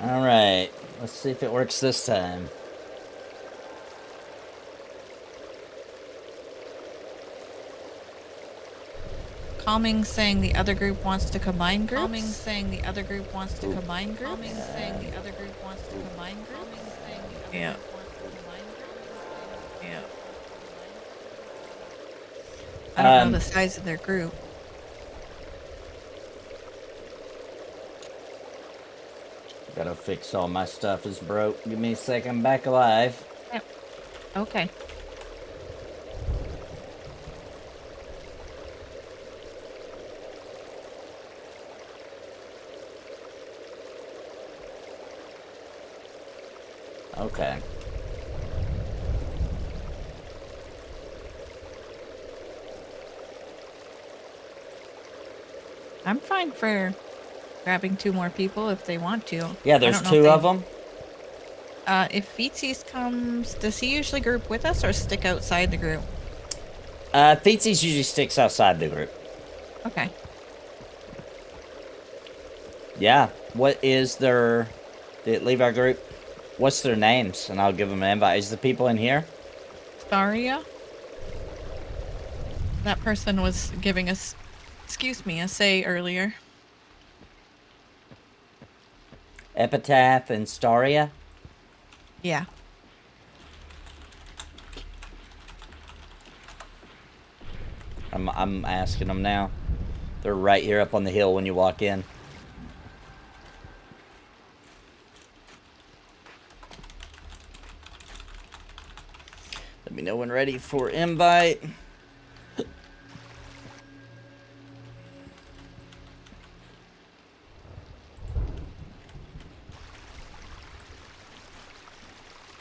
Alright, let's see if it works this time. Calming saying the other group wants to combine groups. Calming saying the other group wants to combine groups. Calming saying the other group wants to combine groups. Yeah. Yeah. I don't know the size of their group. Gotta fix all my stuff is broke. Give me a second, I'm back alive. Yep. Okay. Okay. I'm fine for grabbing 2 more people if they want to. Yeah, there's 2 of them. If Feetsies comes, does he usually group with us or stick outside the group? Feetsies usually sticks outside the group. Okay. Yeah. What is their... Did it leave our group? What's their names? And I'll give them an invite. Is the people in here? Staria? That person was giving us, excuse me, a say earlier. Epitaph and Staria? Yeah. I'm asking them now. They're right here up on the hill when you walk in. Let me know when ready for invite.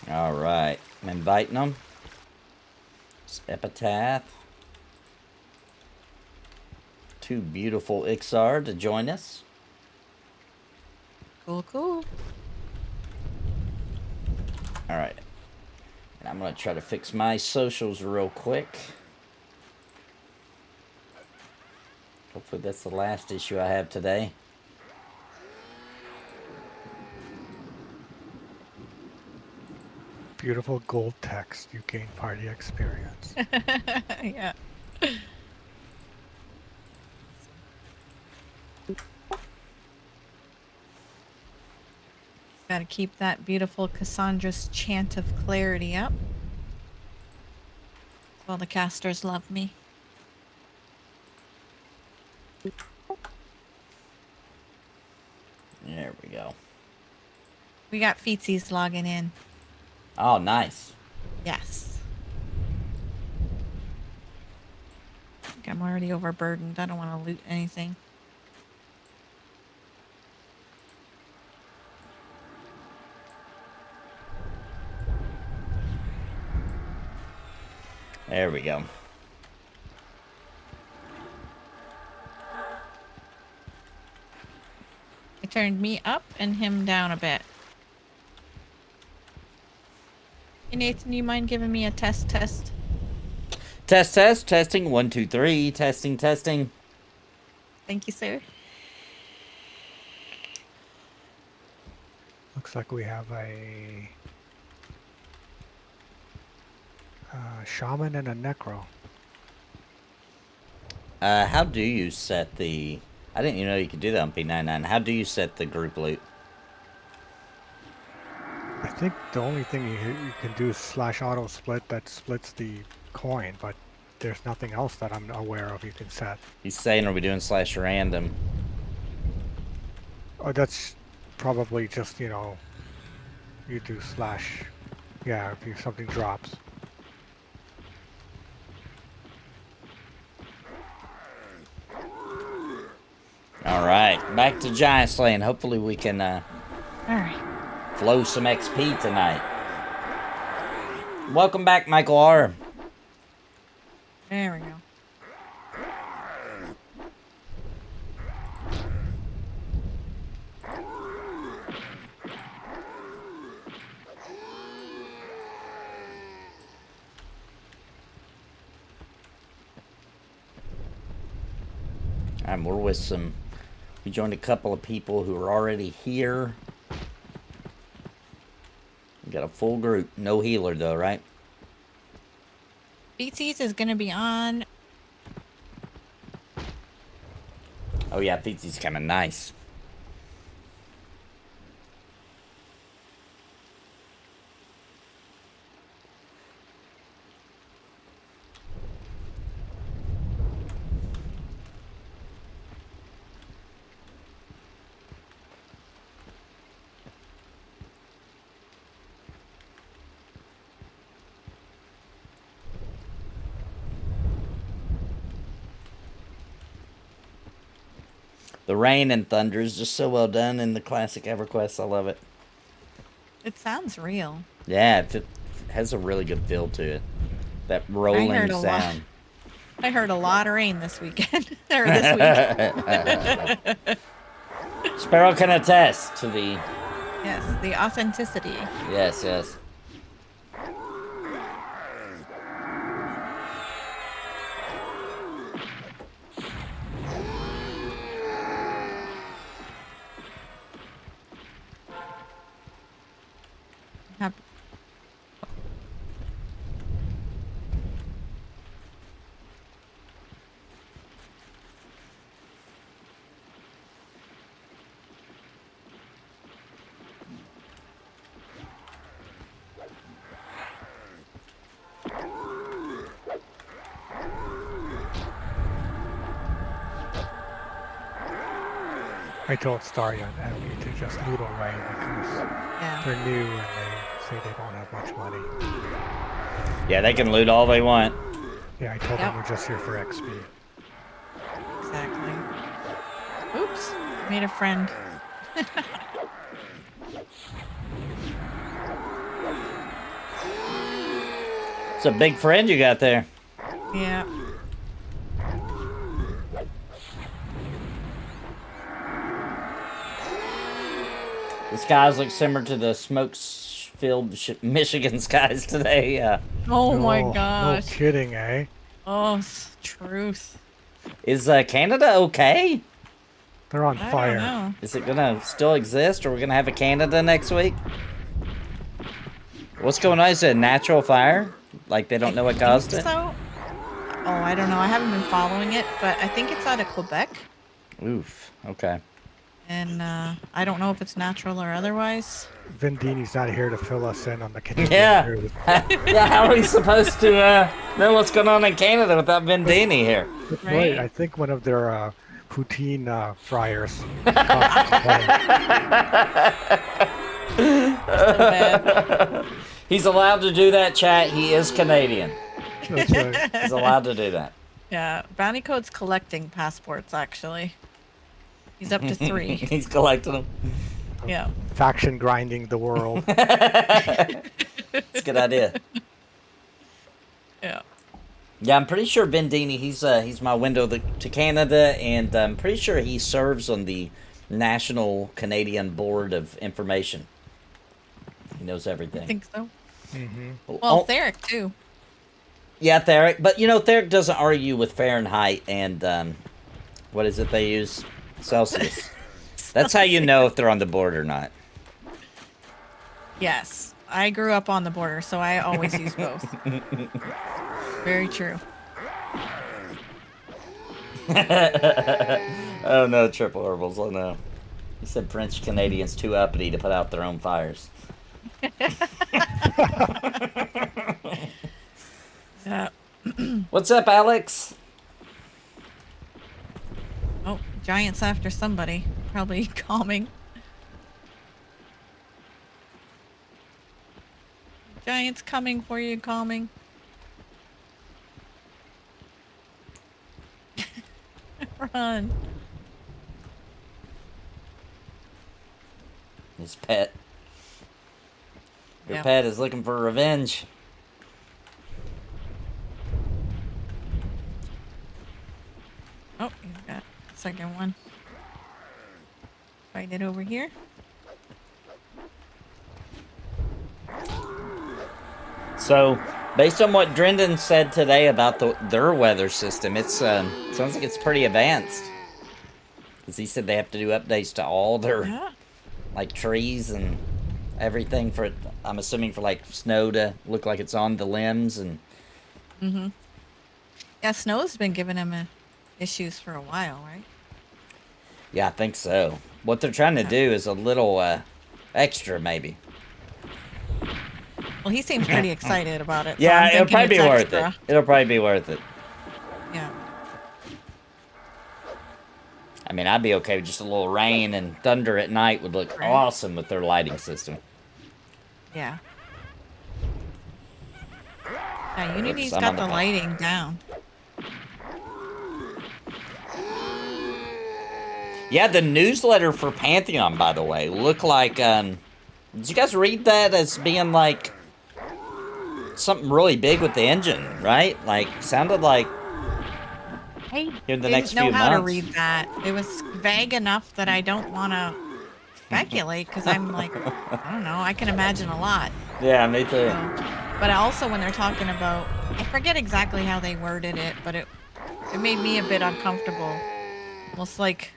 Alright, I'm inviting them. It's Epitaph. 2 beautiful Ixar to join us. Cool, cool. Alright. And I'm going to try to fix my socials real quick. Hopefully that's the last issue I have today. Beautiful gold text. You gain party experience. Yeah. Gotta keep that beautiful Cassandra's chant of clarity up. All the casters love me. There we go. We got Feetsies logging in. Oh, nice. Yes. I think I'm already overburdened. I don't want to loot anything. There we go. It turned me up and him down a bit. Hey Nathan, you mind giving me a test? Testing, 1, 2, 3, testing. Thank you, sir. Looks like we have a shaman and a necro. How do you set the... I didn't even know you could do that on P99. How do you set the group loot? I think the only thing you can do is /auto split that splits the coin, but there's nothing else that I'm aware of you can set. He's saying, are we doing /random? Oh, that's probably just, you know, you do / yeah, if something drops. Alright, back to Giant Slaying. Hopefully we can Alright. flow some XP tonight. Welcome back, Michael R. There we go. We're with some... We joined a couple of people who are already here. Got a full group. No healer though, right? BT's is gonna be on. Oh yeah, Feetsy's coming. Nice. The rain and thunder is just so well done in the classic EverQuest. I love it. It sounds real. Yeah, it has a really good feel to it. That rolling sound. I heard a lot of rain this weekend. Or this week. Sparrow can attest to the... Yes, the authenticity. Yes, yes. Hap- I told Starry and Emily to just noodle away because Yeah. they're new and they say they don't have much money. Yeah, they can loot all they want. Yeah, I told them we're just here for XP. Exactly. Oops. Made a friend. It's a big friend you got there. Yeah. The skies look similar to the smoke-filled Michigan skies today. Oh my No gosh. kidding, eh? Oh, truth. Is Canada okay? They're on I fire. don't know. Is it gonna still exist, or we're gonna have a Canada next week? What's going on? Is it a natural fire? Like they don't know what caused it? So, oh, I don't know. I haven't been following it, but I think it's out of Quebec. Oof. Okay. And I don't know if it's natural or otherwise. Vindini's not here to fill us in on the Canadian Yeah. news. Yeah. How are we supposed to know what's going on in Canada without Vendini here? Right. I think one of their poutine fryers. So bad. He's allowed to do that, chat. He is Canadian. That's right. He's allowed to do that. Yeah, Bounty Code's collecting passports, actually. He's up to 3. He's collecting them. Yeah. Faction grinding the world. It's a good idea. Yeah. Yeah, I'm pretty sure Vendini, he's my window to Canada, and I'm pretty sure he serves on the National Canadian Board of Information. He knows everything. I think so. hmm Well, Theric, too. Yeah, Theric. But, you know, Theric doesn't argue with Fahrenheit and, what is it they use? Celsius. That's how you know if they're on the board or not. Yes. I grew up on the border, so I always use both. Very true. Oh, no, triple herbals. Oh, no. He said French Canadians too uppity to put out their own fires. Yeah. What's up, Alex? Oh, giants after somebody. Probably calming. Giants coming for you, calming. Run. His pet. Your Yep. pet is looking for revenge. Oh, you've got a second one. Fight it over here. So, based on what Drendon said today about their weather system, it's sounds like it's pretty advanced. Because he said they have to do updates to all their Yeah. like trees and everything for it. I'm assuming for like snow to look like it's on the limbs and. Mm-hmm. Yeah, snow's been giving him issues for a while, right? Yeah, I think so. What they're trying to do is a little extra, maybe. Well, he seems pretty excited about it. So Yeah, I'm it'll thinking probably be it's worth extra. it. It'll probably be worth it. Yeah. I mean, I'd be okay with just a little rain and thunder at night would look Right. awesome with their lighting system. Yeah. Yeah, Unity's I'm got on the the back. lighting down. Yeah, the newsletter for Pantheon, by the way, looked like, did you guys read that as being like something really big with the engine, right? Like, sounded like I in the didn't next know few how to months. read that. It was vague enough that I don't want to speculate because I'm like, I don't know. I can imagine a lot. Yeah, me too. But also when they're talking about, I forget exactly how they worded it, but it made me a bit uncomfortable. Almost like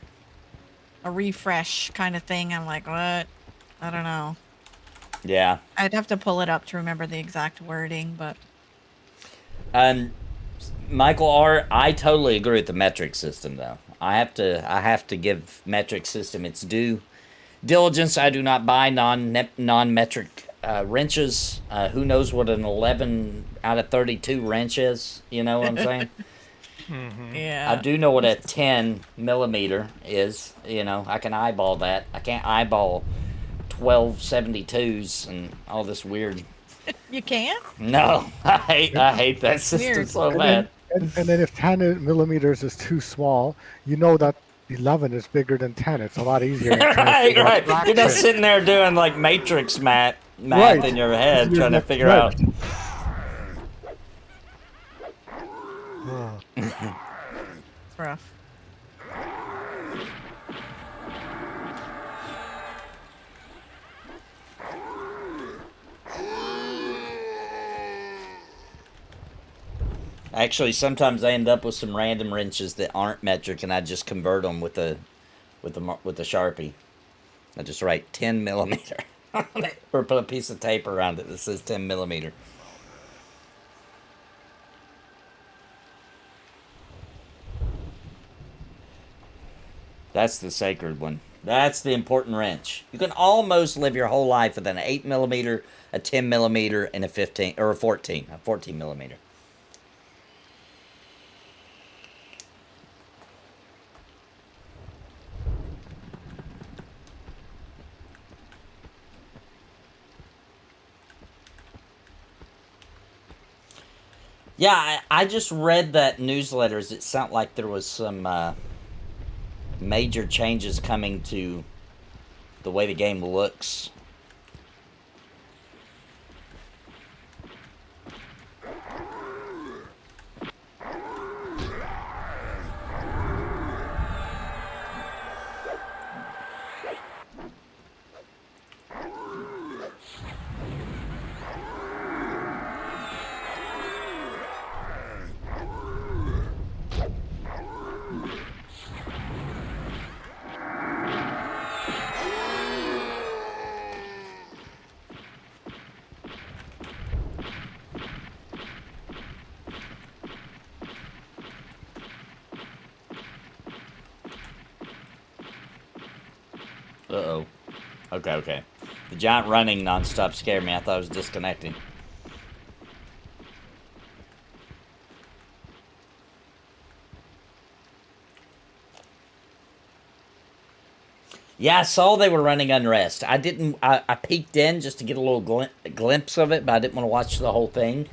a refresh kind of thing. I'm like, what? I don't know. Yeah. I'd have to pull it up to remember the exact wording, but Michael R., I totally agree with the metric system, though. I have to give metric system its due diligence. I do not buy non-metric wrenches. Who knows what an 11 out of 32 wrench is? You know what I'm saying? yeah. I do know what a 10 millimeter is. You know, I can eyeball that. I can't eyeball 1272s and all this weird. You can't? No, I hate that system weird. so And bad. then if 10 millimeters is too small, you know that 11 is bigger than 10. It's a lot easier. in trying to Right, figure out right. the You're not fraction. sitting there doing like matrix math Right. in your head, You're trying to not- figure right. out. Oh. It's rough. Actually, sometimes I end up with some random wrenches that aren't metric, and I just convert them with the Sharpie. I just write 10 millimeter on it, or put a piece of tape around it that says 10 millimeter. That's the sacred one. That's the important wrench. You can almost live your whole life with an 8 millimeter, a 10 millimeter, and a 15 or a 14 millimeter. Yeah, I just read that newsletters. It sounded like there was some major changes coming to the way the game looks. Uh-oh. Okay. The giant running nonstop scared me. I thought I was disconnecting. Yeah, I saw they were running Unrest. I peeked in just to get a little glimpse of it, but I didn't want to watch the whole thing.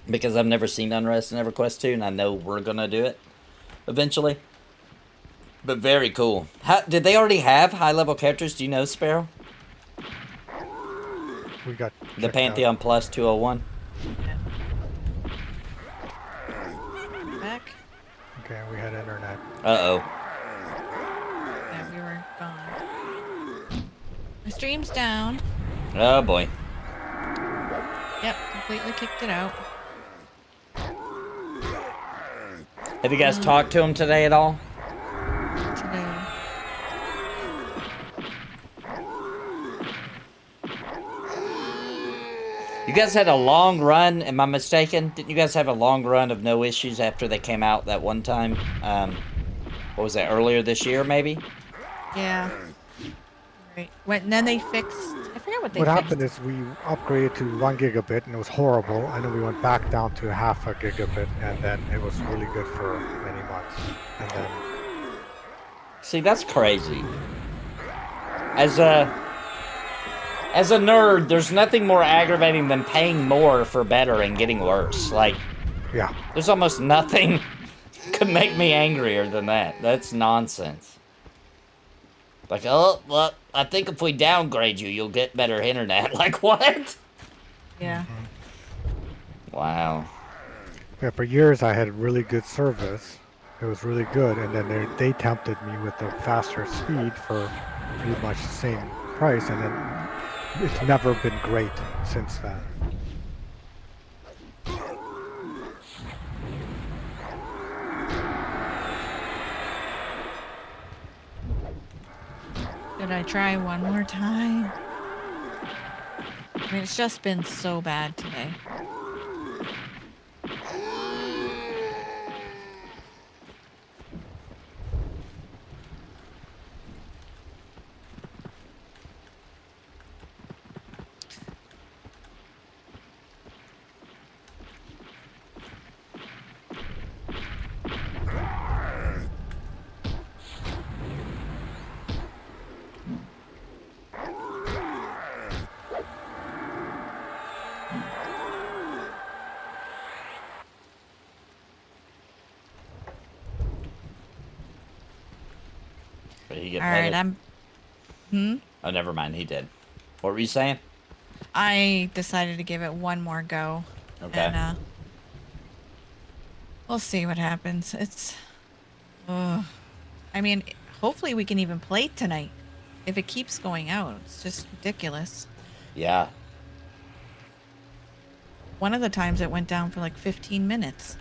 Because I've never seen Unrest in EverQuest 2, and I know we're going to do it eventually. But very cool. Did they already have high-level characters? Do you know, Sparrow? We got The checked Pantheon out. Plus 201? Back? Okay, we had internet. Uh-oh. Yeah, we were gone. The stream's down. Oh, boy. Yep, completely kicked it out. Have you guys talked to him today at all? Today. You guys had a long run, am I mistaken? Didn't you guys have a long run of no issues after they came out that one time? What was that, earlier this year, maybe? Yeah. Right. Then they fixed... I forget what they What fixed. happened is we upgraded to 1 gigabit and it was horrible, and then we went back down to half a gigabit, and then it was really good for many months. And then See, that's crazy. As a nerd, there's nothing more aggravating than paying more for better and getting worse. Like, yeah, there's almost nothing could make me angrier than that. That's nonsense. Like, oh, well, I think if we downgrade you, you'll get better internet. Like, what? Yeah. Wow. yeah. For years I had really good service. It was really good, and then they tempted me with the faster speed for pretty much the same price, and then it's never been great since then. Should I try one more time? I mean, it's just been so bad today. Did he get All right, petted? Oh, never mind. He did. What were you saying? I decided to give it one more go. Okay. And, we'll see what happens. It's... I mean, hopefully we can even play tonight. If it keeps going out, it's just ridiculous. Yeah. One of the times it went down for like 15 minutes.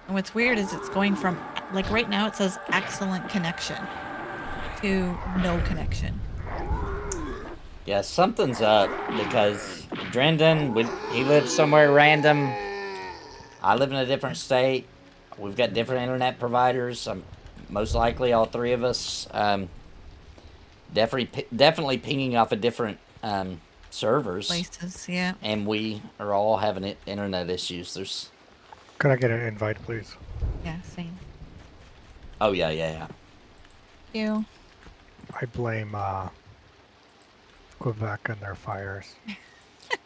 And what's weird is it's going from, like right now it says excellent connection to no connection. Yeah, something's up because Drendon, he lives somewhere random. I live in a different state. We've got different internet providers. Most likely all three of us. Definitely pinging off of different servers. Places, yeah. And we are all having internet issues. Could I get an invite, please? Yeah, same. Oh, yeah. You. I blame Quebec and their fires.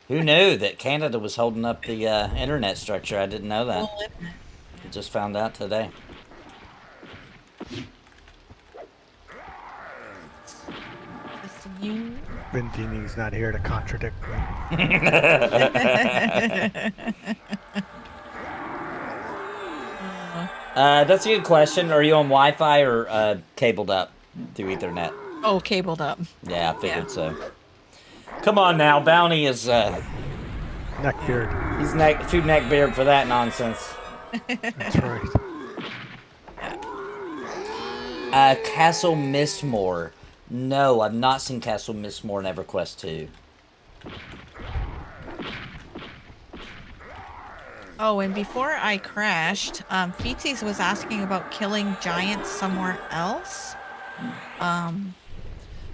Who knew that Canada was holding up the internet structure? I didn't know that. I just found out today. You. Bindini's not here to contradict me. That's a good question. Are you on Wi-Fi or cabled up through Ethernet? Oh, cabled up. Yeah, I figured so. Come on now, Bounty is Neckbeard. he's too neckbeard for that nonsense. That's right. Castle Mistmore. No, I've not seen Castle Mistmore in EverQuest 2. Oh, and before I crashed, Feetsies was asking about killing giants somewhere else.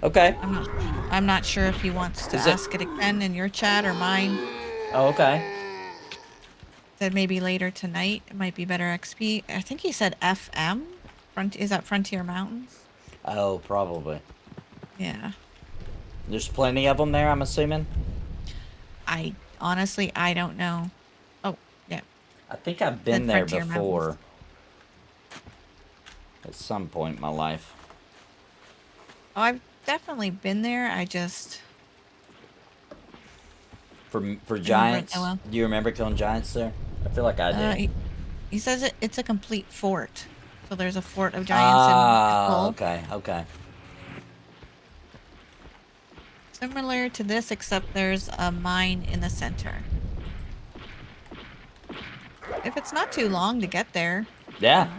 Okay. I'm not sure if he wants to ask it again in your chat or mine. Oh, okay. Said maybe later tonight. It might be better XP. I think he said FM. Is that Frontier Mountains? Oh, probably. Yeah. There's plenty of them there, I'm assuming? Honestly, I don't know. Oh, yeah. I think I've been there Frontier before. Mountains. At some point in my life. Oh, I've definitely been there. I just... For giants? Oh, well. Do you remember killing giants there? I feel like I did. He says it's a complete fort. So there's a fort of giants in Hull. Okay. Similar to this, except there's a mine in the center. If it's not too long to get there. Yeah.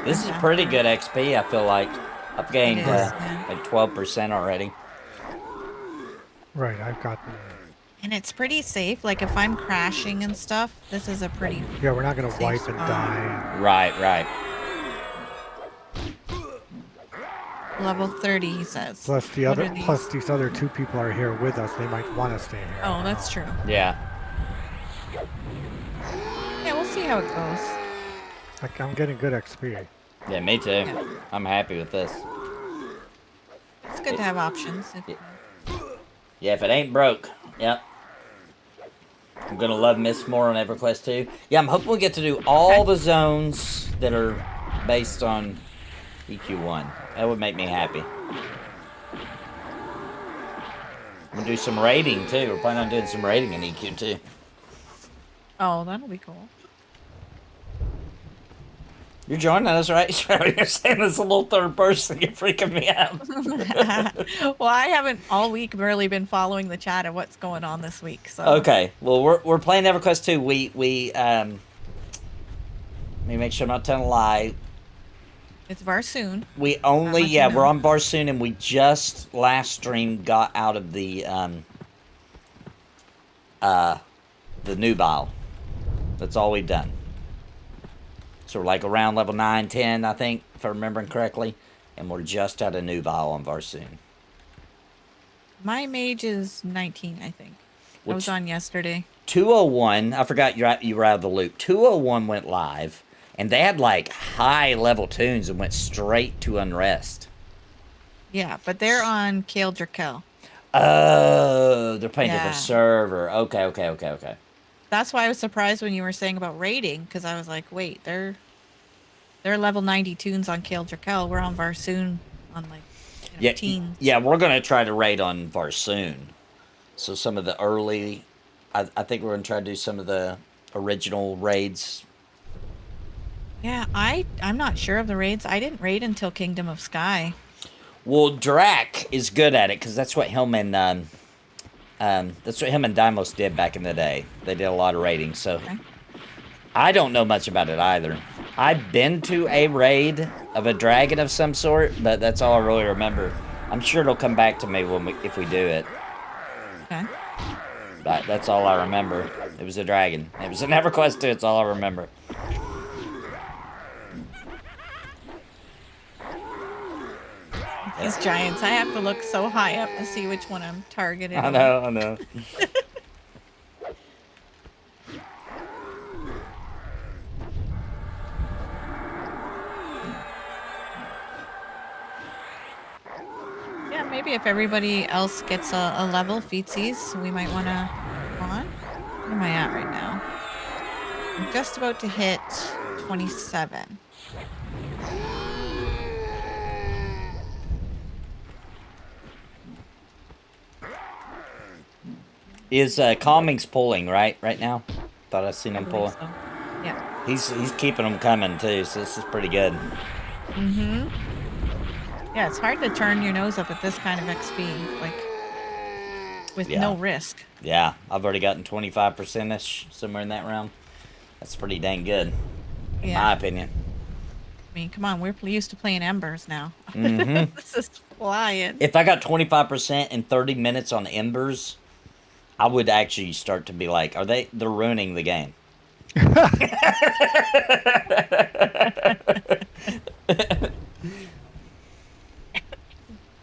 This is pretty good XP, I feel like. I've gained like 12% already. Right, I've got. And it's pretty safe. Like if I'm crashing and stuff, this is a pretty Yeah, we're not gonna safe wipe and spot. die. Right, right. Level 30, he says. Plus What are these? these other two people are here with us. They might want to stay here. Oh, that's true. Yeah. Yeah, we'll see how it goes. Like, I'm getting good XP. Yeah, me too. Yeah. I'm happy with this. It's good to have options. Yeah, if it ain't broke. Yep. I'm gonna love Miss more on EverQuest 2. Yeah, I'm hoping we get to do all the zones that are based on EQ1. That would make me happy. I'm gonna do some raiding too. We're planning on doing some raiding in EQ2. Oh, that'll be cool. You're joining us, right? You're saying this a little third person. You're freaking me out. Well, I haven't all week really been following the chat of what's going on this week. So Okay. Well, we're playing EverQuest 2. Let me make sure I'm not telling a lie. it's Varsoon. We only, I'll let you yeah, know. we're on Barsoon, and we just last stream got out of the nubile. That's all we've done. So we're like around level 9, 10, I think, if I'm remembering correctly, and we're just out of nubile on Varsoon. My mage is 19, I think. I Which- was on yesterday. 201, I forgot you were out of the loop. 201 went live, and they had like high level tunes and went straight to Unrest. Yeah, but they're on Kale Drakel. Oh, they're playing Yeah. different server. Okay. That's why I was surprised when you were saying about raiding, because I was like, wait, they're level 90 tunes on Kale Drakel. We're on Varsoon on like teens. Yeah, we're gonna try to raid on Varsoon. So some of the early, I think we're gonna try to do some of the original raids. Yeah, I'm not sure of the raids. I didn't raid until Kingdom of Sky. Well, Drac is good at it because that's what him and Deimos did back in the day. They did a lot of raiding, so Okay. I don't know much about it either. I've been to a raid of a dragon of some sort, but that's all I really remember. I'm sure it'll come back to me if we do it. Okay. But that's all I remember. It was a dragon. It was an EverQuest 2. It's all I remember. These giants, I have to look so high up to see which one I'm targeted. I on. know. Yeah, maybe if everybody else gets a level, feetsies, we might want to go on. Where am I at right now? I'm just about to hit 27. Is Calming's pulling right now? Thought I seen him I pull. believe so. Yeah. He's keeping them coming too, so this is pretty good. Mm-hmm. Yeah, it's hard to turn your nose up at this kind of XP, like, with Yeah. no risk. Yeah, I've already gotten 25%ish, somewhere in that realm. That's pretty dang good, in Yeah. my opinion. I mean, come on, we're used to playing Embers now. Mhm. This is flying. If I got 25% in 30 minutes on Embers, I would actually start to be like, they're ruining the game.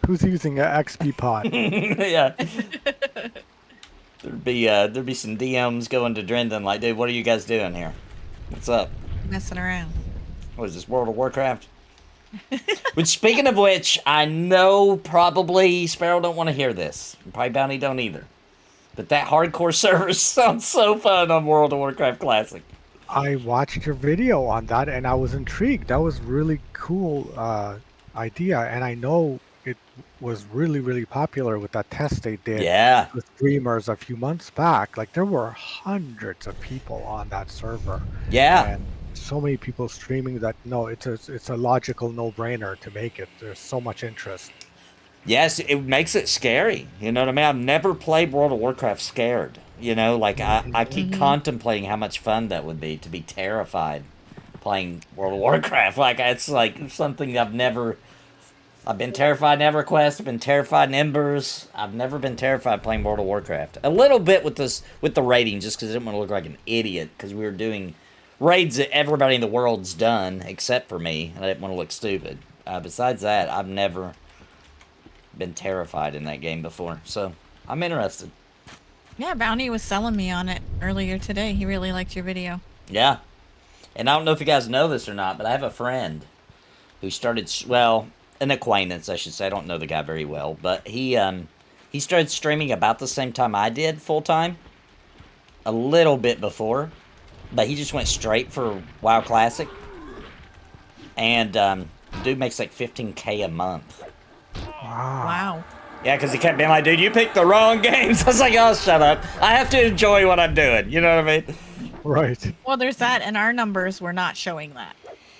Who's using an XP pod? Yeah. There'd be some DMs going to Drendon like, dude, what are you guys doing here? What's up? Messing around. What is this, World of Warcraft? Which, speaking of which, I know probably Sparrow don't want to hear this. Probably Bounty don't either. But that hardcore server sounds so fun on World of Warcraft Classic. I watched your video on that and I was intrigued. That was really cool idea, and I know it was really popular with that test they did Yeah. with streamers a few months back. Like there were hundreds of people on that server. Yeah. And so many people streaming that it's a logical no-brainer to make it. There's so much interest. Yes, it makes it scary. You know what I mean? I've never played World of Warcraft scared. You know, like I keep contemplating how much fun that would be to be terrified playing World of Warcraft. Like it's like something I've never I've been terrified in EverQuest. I've been terrified in Embers. I've never been terrified playing World of Warcraft. A little bit with the raiding, just because I didn't want to look like an idiot. Because we were doing raids that everybody in the world's done except for me, and I didn't want to look stupid. Besides that, I've never been terrified in that game before. So I'm interested. Yeah, Bounty was selling me on it earlier today. He really liked your video. Yeah, and I don't know if you guys know this or not, but I have a friend who started, well, an acquaintance, I should say. I don't know the guy very well, but he started streaming about the same time I did, full-time. A little bit before, but he just went straight for WoW Classic. And, dude makes like 15K a month. Wow. Yeah, because he kept being like, dude, you picked the wrong games. I was like, oh, shut up. I have to enjoy what I'm doing. You know what I mean? Right. Well, there's that, and our numbers were not showing that.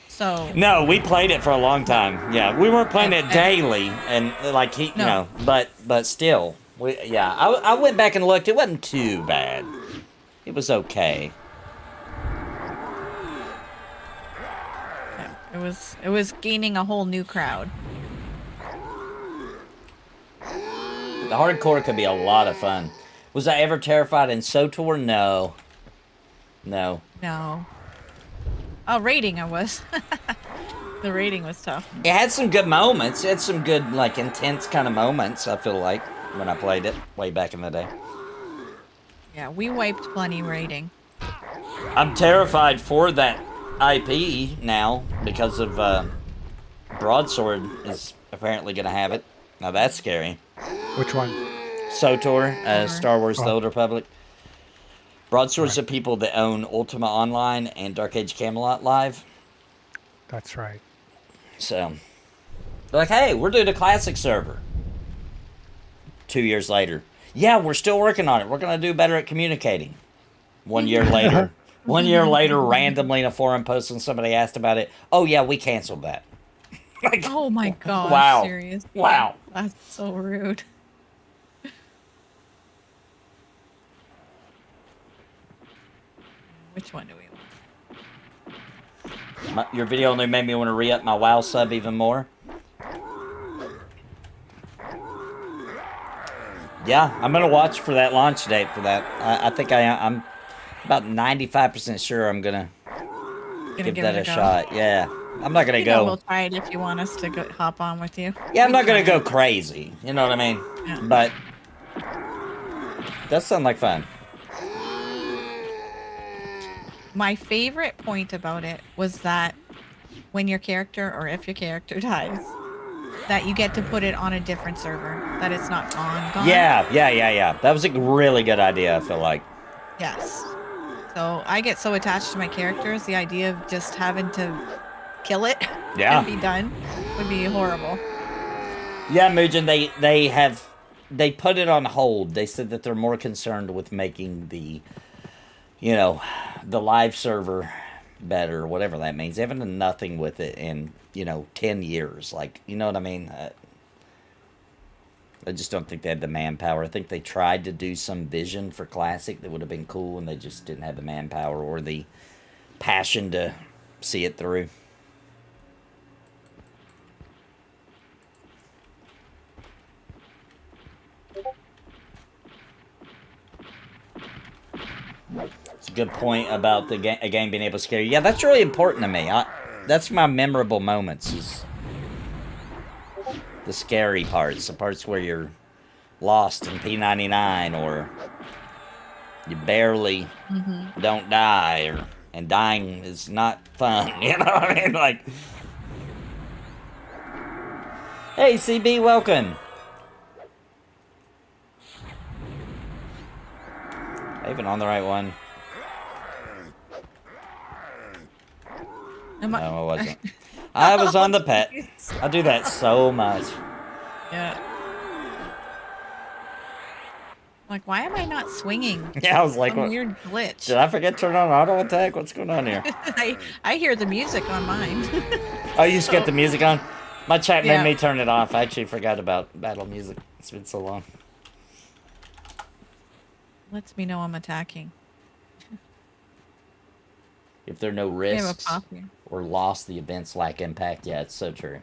So No, we played it for a long time. Yeah, we weren't playing it daily, and like he, No. you know, but still, I went back and looked. It wasn't too bad. It was okay. it was gaining a whole new crowd. The hardcore could be a lot of fun. Was I ever terrified in SOTOR? No. No. No. Oh, rating I was. The rating was tough. It had some good moments. It had some good, like, intense kind of moments, I feel like, when I played it way back in the day. Yeah, we wiped plenty rating. I'm terrified for that IP now because of Broadsword is apparently going to have it. Now that's scary. Which one? SOTOR, Star Wars The Oh. Old Republic. Broadsword's the people that own Ultima Online and Dark Age Camelot Live. That's right. So, they're like, hey, we're doing a classic server. 2 years later. Yeah, we're still working on it. We're going to do better at communicating. 1 year later. 1 year later, randomly in a forum post when somebody asked about it. Oh, yeah, we canceled that. Like, Oh my god, wow. serious. Wow. That's so rude. Which one do we want? Your video only made me want to re-up my WoW sub even more. Yeah, I'm going to watch for that launch date for that. I think I'm about 95% sure I'm going to give that it a go. shot. Yeah. I'm not going to You know, go... we'll try it if you want us to hop on with you. Yeah, I'm not going to go crazy. You know what I mean? Yeah. But... that sounds like fun. My favorite point about it was that when your character, or if your character dies, that you get to put it on a different server. That it's not gone. Yeah. That was a really good idea, I feel like. Yes. So I get so attached to my characters, the idea of just having to kill it Yeah. and be done would be horrible. Yeah, Mugen, they put it on hold. They said that they're more concerned with making the, you know, the live server better, whatever that means. They haven't done nothing with it in, 10 years. Like, you know what I mean? I just don't think they had the manpower. I think they tried to do some vision for Classic that would have been cool, and they just didn't have the manpower or the passion to see it through. It's a good point about a game being able to scare you. Yeah, that's really important to me. That's my memorable moments, is the scary parts. The parts where you're lost in P99 or you barely don't die, and dying is not fun. You know what I mean? Like, hey, CB, welcome. Even on the right one. Am I- No, I wasn't. I was on the pet. I do that so much. Yeah. Like, why am I not swinging? Yeah, I was like, Some what? weird glitch. Did I forget to turn on auto attack? What's going on here? I hear the music on mine. Oh, you just get the music on? My chat made Yeah. me turn it off. I actually forgot about battle music. It's been so long. Lets me know I'm attacking. If there are no We have a risks pop here. or lost, the events lack impact. Yeah, it's so true.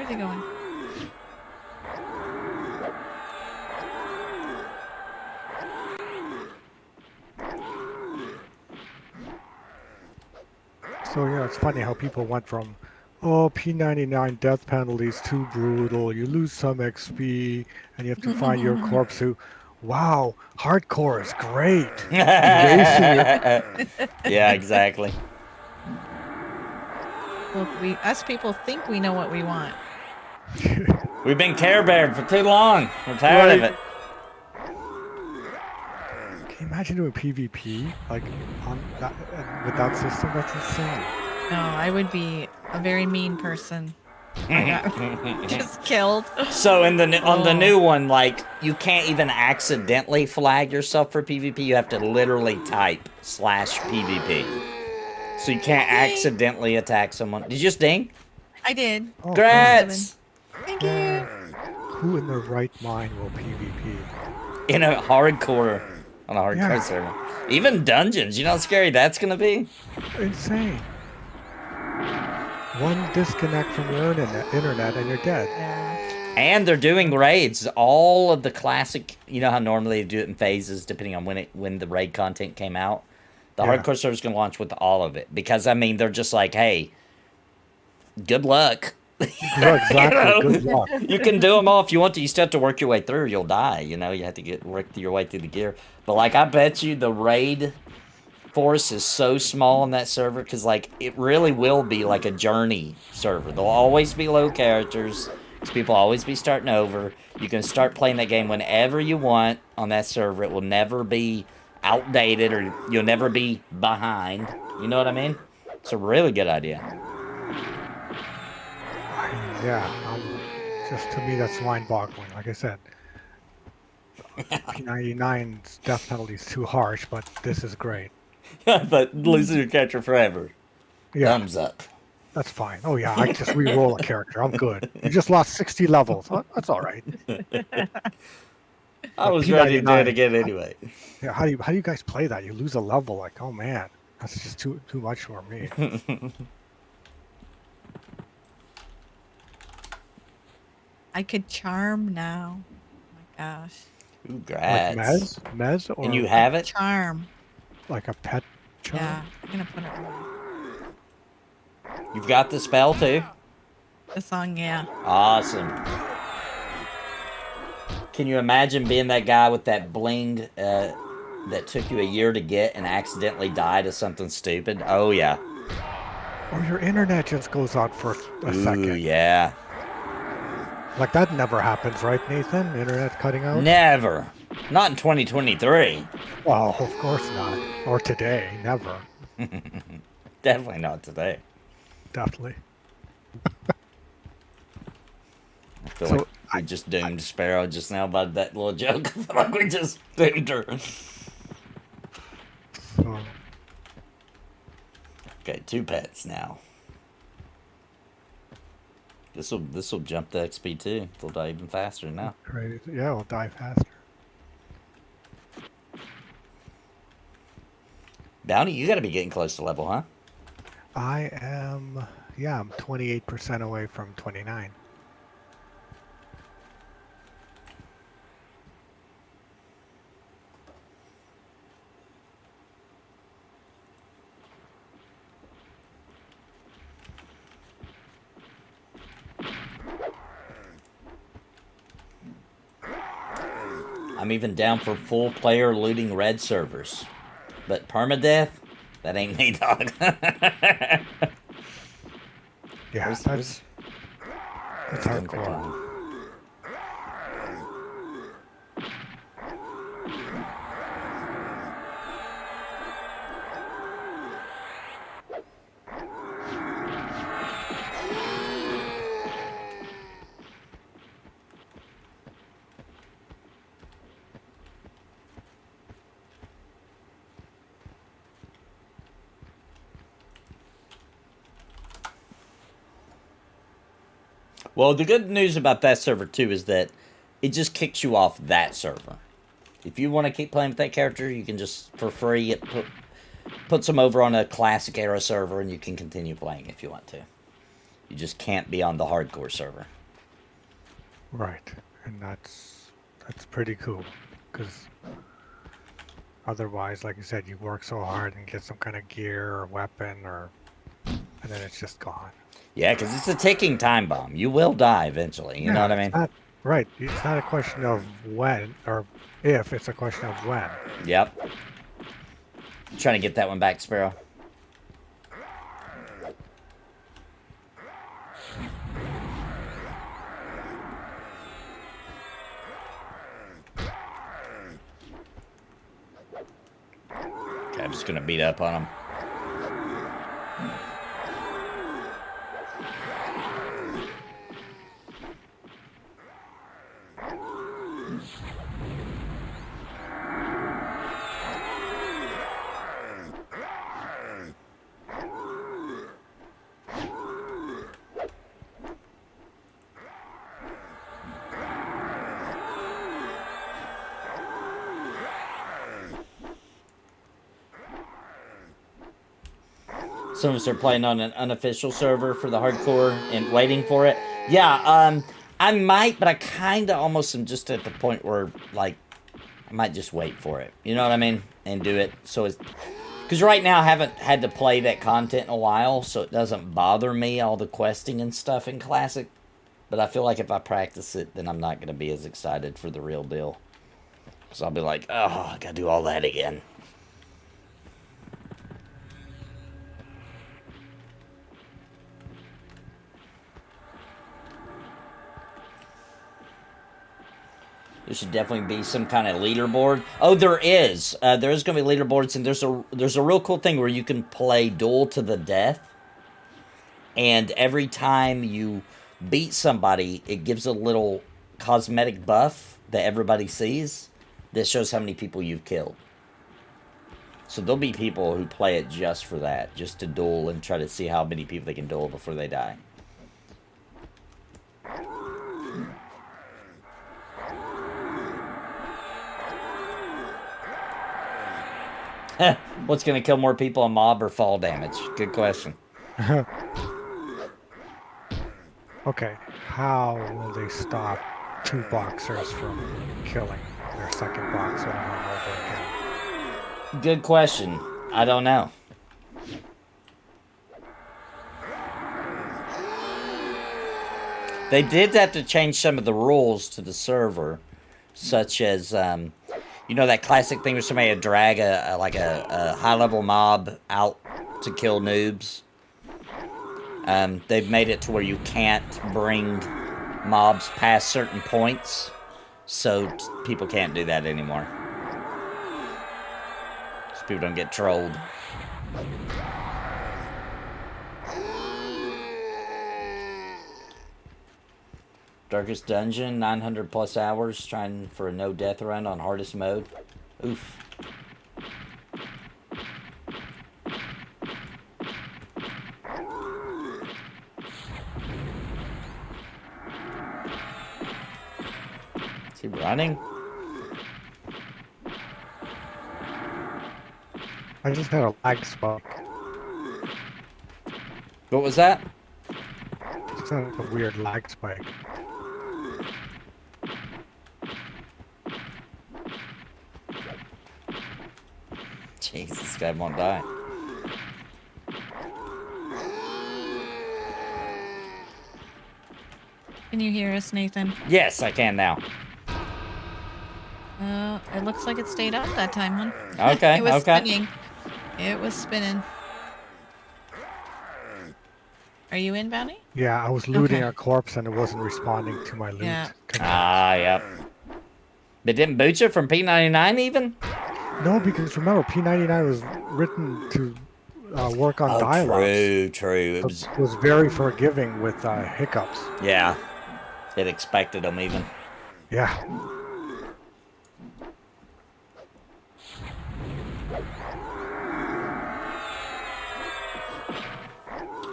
Where's he going? So yeah, it's funny how people went from, oh, P99 death penalties too brutal. You lose some XP, and you have to find your corpse. Who, wow, hardcore is great. Erasing it. Yeah, exactly. Look, us people think we know what we want. We've been Care Bear for too long. We're tired of Right. it. Can you imagine doing PvP like on that with that system? That's insane. No, I would be a very mean person. I got just killed. So on the Oh. new one, like, you can't even accidentally flag yourself for PvP. You have to literally type /PvP. So you can't Okay. accidentally attack someone. Did you just ding? I did. Oh, Congrats! Thank yeah. you. Who in their right mind will PvP? In a hardcore, on a hardcore Yeah. server. Even dungeons, you know how scary that's gonna be? Insane. One disconnect from your internet and you're dead. Yeah. And they're doing raids. All of the classic, you know how normally they do it in phases depending on when the raid content came out. The Yeah. hardcore server's gonna launch with all of it because I mean they're just like, hey, good luck. Yeah, exactly. know? Good luck. You can do them all if you want to. You still have to work your way through. You'll die. You know, you have to work your way through the gear. But like, I bet you the raid force is so small on that server because like it really will be like a journey server. There'll always be low characters because people will always be starting over. You can start playing that game whenever you want on that server. It will never be outdated or you'll never be behind. You know what I mean? It's a really good idea. Yeah, just to me that's mind-boggling. Like I said, P99's death penalty is too harsh, but this is great. But losing your character forever. Yeah, Thumbs up. that's fine. Oh yeah, I just re-roll a character. I'm good. You just lost 60 levels. That's all right. I was ready to do it again anyway. Yeah, how do you guys play that? You lose a level, like, oh man, that's just too much for me. I could charm now. Oh my gosh. Ooh, Like grats. Mez, or And you have it? Charm. like a pet charm? Yeah. I'm gonna put it on You've got the spell too? the song, yeah. Awesome. Can you imagine being that guy with that bling that took you a year to get and accidentally died of something stupid? Oh, yeah. Or your internet just goes out for a Ooh, second. yeah. Like that never happens, right, Nathan? Internet cutting out? Never. Not in 2023. Well, of course not. Or today, never. Definitely not today. Definitely. I feel So, like we just doomed Sparrow just now by that little joke. I feel like we just doomed her. So, Okay, 2 pets now. This'll jump the XP too. They'll die even faster now. crazy. Yeah, it'll die faster. Bounty, you gotta be getting close to level, huh? I am, yeah, I'm 28% away from 29. I'm even down for full player looting red servers. But permadeath? That ain't me, dog. Yeah, that's hardcore. Well, the good news about that server, too, is that it just kicks you off that server. If you want to keep playing with that character, you can just, for free, put some over on a classic era server, and you can continue playing if you want to. You just can't be on the hardcore server. Right, and that's pretty cool, because otherwise, like you said, you work so hard and get some kind of gear or weapon, and then it's just gone. Yeah, because it's a ticking time bomb. You will die eventually. You know what I It's mean? not right. It's not a question of when or if. It's a question of when. Yep. Trying to get that one back, Sparrow. Okay, I'm just gonna beat up on him. Some of us are playing on an unofficial server for the hardcore and waiting for it. Yeah, I might, but I kind of almost am just at the point where, like, I might just wait for it. You know what I mean? And do it. So it's... Because right now I haven't had to play that content in a while, so it doesn't bother me, all the questing and stuff in Classic. But I feel like if I practice it, then I'm not going to be as excited for the real deal. So I'll be like, oh, I got to do all that again. There should definitely be some kind of leaderboard. Oh, there is. There is going to be leaderboards, and there's a real cool thing where you can play Duel to the Death. And every time you beat somebody, it gives a little cosmetic buff that everybody sees that shows how many people you've killed. So there'll be people who play it just for that, just to duel and try to see how many people they can duel before they die. What's going to kill more people, a mob or fall damage? Good question. Okay, how will they stop two boxers from killing their second box over and over again? Good question. I don't know. They did have to change some of the rules to the server, such as, you know, that classic thing where somebody would drag a high-level mob out to kill noobs? They've made it to where you can't bring mobs past certain points, so people can't do that anymore. So people don't get trolled. Darkest dungeon, 900 plus hours, trying for a no death run on hardest mode. Oof. Is he running? I just had a lag spike. What was that? Just had a weird lag spike. Jeez, this guy won't die. Can you hear us, Nathan? Yes, I can now. It looks like it stayed up that time, hon. Okay, It was okay. spinning. It was spinning. Are you in, Bounty? Yeah, I was looting Okay. a corpse and it wasn't responding to my loot. Yeah. Ah, yep. But didn't boot you from P99 even? No, because remember, P99 was written to work on dialogue. True. It was very forgiving with hiccups. Yeah. It expected them even. Yeah.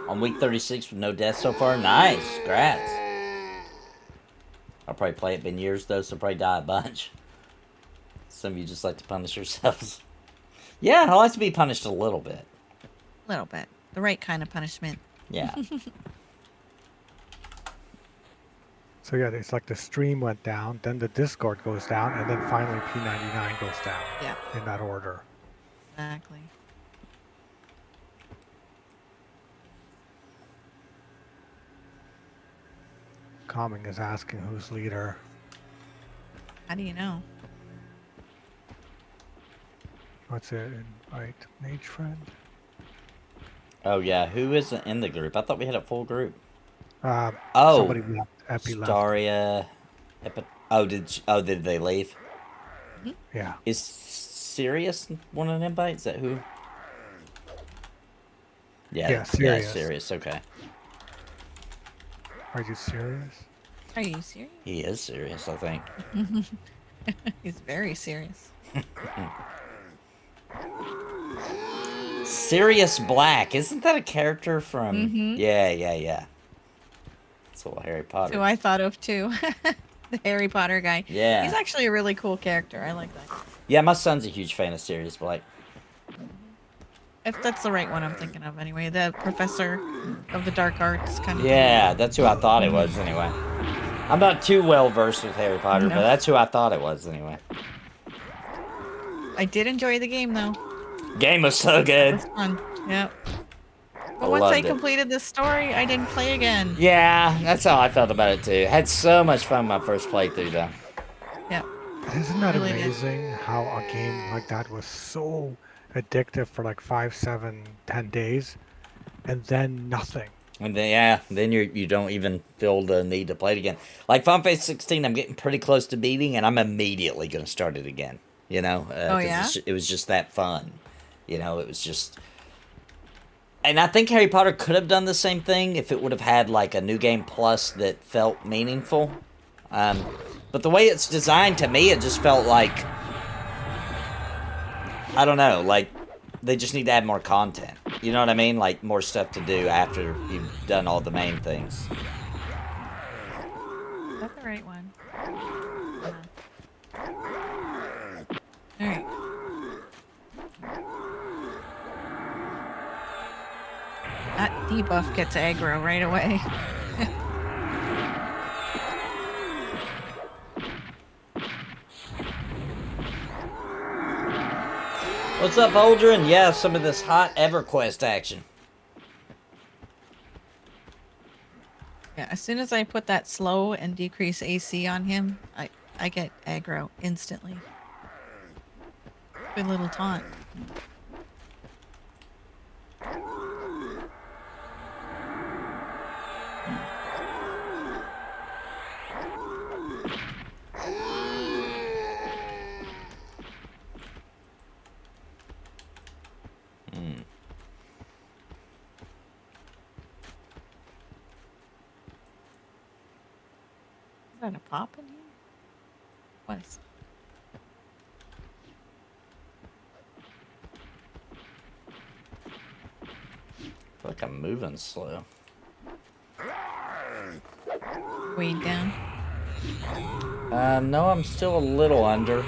On week 36 with no deaths so far. Nice. Congrats. I'll probably play it. Been years though, so probably die a bunch. Some of you just like to punish yourselves. Yeah, I like to be punished a little bit. A little bit. The right kind of punishment. Yeah. So yeah, it's like the stream went down, then the Discord goes down, and then finally P99 goes down. Yeah. In that order. Exactly. Calming is asking who's leader. How do you know? What's it? Invite mage friend? Oh yeah, who isn't in the group? I thought we had a full group. Oh, somebody left. Epi left. Staria. Did they leave? Yeah. Is Sirius one of them bites? Is that who? Yeah, Sirius. Sirius. Okay. Are you serious? Are you serious? He is serious, I think. He's very serious. Sirius Black, isn't that a character from? Yeah. It's a little Harry Potter. Who I thought of too. The Harry Potter guy. Yeah. He's actually a really cool character. I like that. Yeah, my son's a huge fan of Sirius Black. If that's the right one I'm thinking of, anyway. The professor of the dark arts kind of. Yeah, that's who I thought it was anyway. I'm not too well versed with Harry Potter, but that's who I thought it was anyway. I did enjoy the game though. Game was so good. It was fun. Yep. But once I completed this story, I didn't play again. Yeah, that's how I felt about it too. Had so much fun my first playthrough though. Yeah. Isn't that amazing how a game like that was so addictive for like 5, 7, 10 days, and then nothing. And then you don't even feel the need to play it again. Like Final Fantasy 16, I'm getting pretty close to beating, and I'm immediately going to start it again. You know? Oh yeah. It was just that fun. You know, it was just. And I think Harry Potter could have done the same thing if it would have had like a new game plus that felt meaningful. But the way it's designed, to me, it just felt like, I don't know, like they just need to add more content. You know what I mean? Like more stuff to do after you've done all the main things. Is that the right one? Alright. That debuff gets aggro right away. What's up, Aldrin? Yeah, some of this hot EverQuest action. Yeah, as soon as I put that slow and decrease AC on him, I get aggro instantly. Good little taunt. Is that a pop in here? What is I feel like I'm moving slow. weighed down? No, I'm still a little under.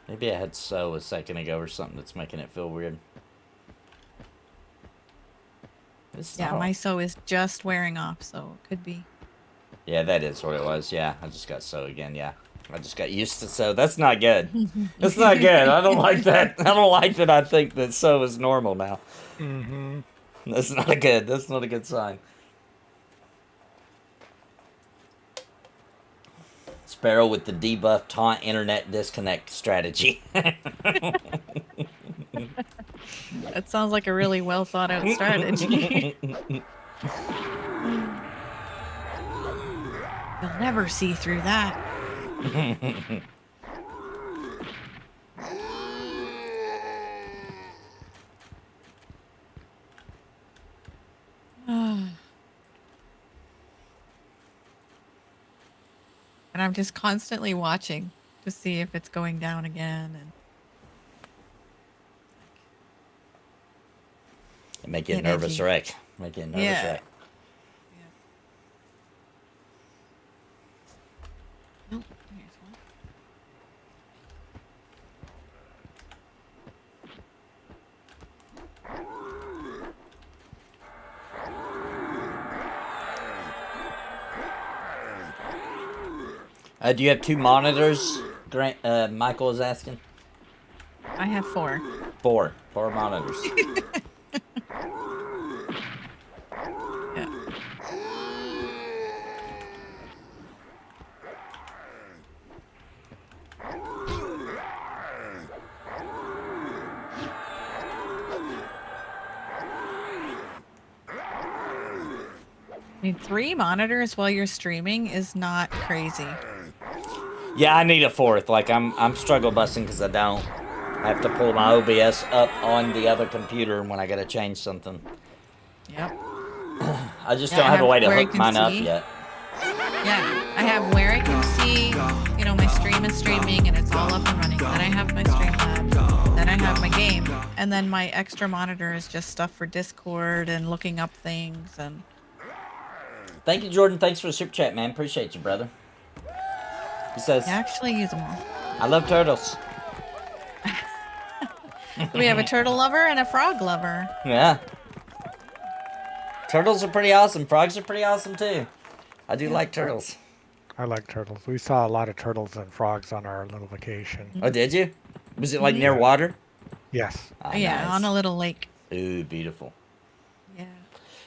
Maybe I had so a second ago or something that's making it feel weird. Yeah, my so is just wearing off, so it could be. Yeah, that is what it was. Yeah, I just got so again. Yeah, I just got used to so. That's not good. That's not good. I don't like that. I don't like that. I think that so is normal now. Mm-hmm. That's not a good. That's not a good sign. Sparrow with the debuff taunt internet disconnect strategy. That sounds like a really well thought out strategy. You'll never see through that. And I'm just constantly watching to see if it's going down again. And Make you a nervous wreck. Make it nervous, Yeah. right? Oh, here's one. Do you have 2 monitors? Grant, Michael is asking. I have 4. 4 monitors. Yeah. I mean, 3 monitors while you're streaming is not crazy. Yeah, I need a 4th. Like I'm struggle busting because I don't. I have to pull my OBS up on the other computer when I gotta change something. Yep. I just Yeah, don't I have a have way to where you hook can mine up see. yet. Yeah, I have where I can see, you know, my stream is streaming and it's all up and running. Then I have my Streamlabs. Then I have my game. And then my extra monitor is just stuff for Discord and looking up things. And Thank you, Jordan. Thanks for the super chat, man. Appreciate you, brother. He says, I actually use them all. I love turtles. We have a turtle lover and a frog lover. Yeah. Turtles are pretty awesome. Frogs are pretty awesome, too. I do like turtles. I like turtles. We saw a lot of turtles and frogs on our little vacation. Oh, did you? Was it like near water? Yes. Ah, Yeah, nice. on a little lake. Ooh, beautiful. Yeah.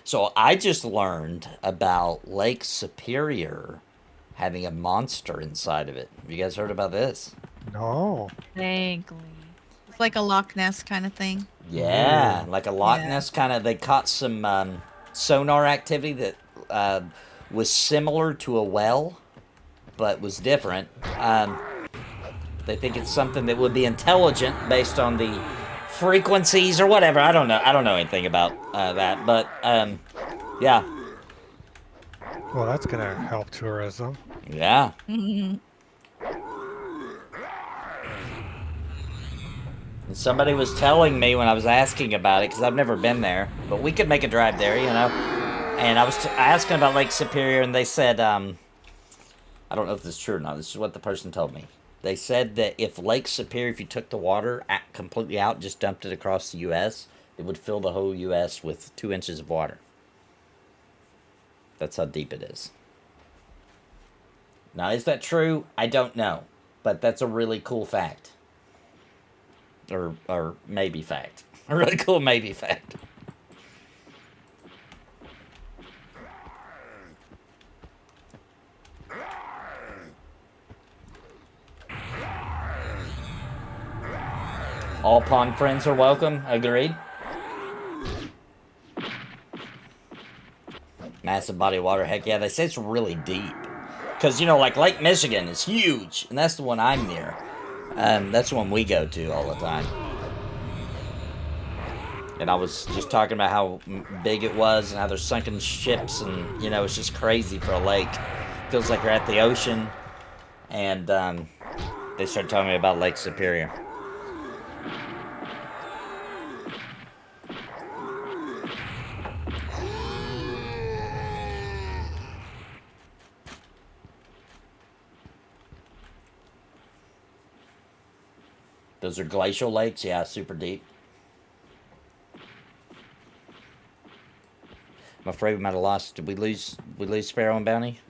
So I just learned about Lake Superior having a monster inside of it. Have you guys heard about this? No. Vaguely. It's like a Loch Ness kind of thing. Yeah, like a Loch Yeah. Ness kind of. They caught some sonar activity that was similar to a well, but was different. They think it's something that would be intelligent based on the frequencies or whatever. I don't know. I don't know anything about that, but yeah, Well, that's going to help tourism. yeah. And somebody was telling me when I was asking about it, because I've never been there, but we could make a drive there, you know. And I was asking about Lake Superior, and they said, I don't know if this is true or not. This is what the person told me. They said that if Lake Superior, if you took the water completely out, just dumped it across the U.S., it would fill the whole U.S. with 2 inches of water. That's how deep it is. Now, is that true? I don't know. But that's a really cool fact. Or maybe fact. A really cool maybe fact. All pond friends are welcome. Agreed. Massive body of water. Heck yeah, they say it's really deep. Because, you know, like Lake Michigan is huge. And that's the one I'm near. That's the one we go to all the time. And I was just talking about how big it was and how there's sunken ships. And, you know, it's just crazy for a lake. Feels like you're at the ocean. And they started telling me about Lake Superior. Those are glacial lakes, yeah, super deep. I'm afraid we might have lost. Did we lose Sparrow and Bounty?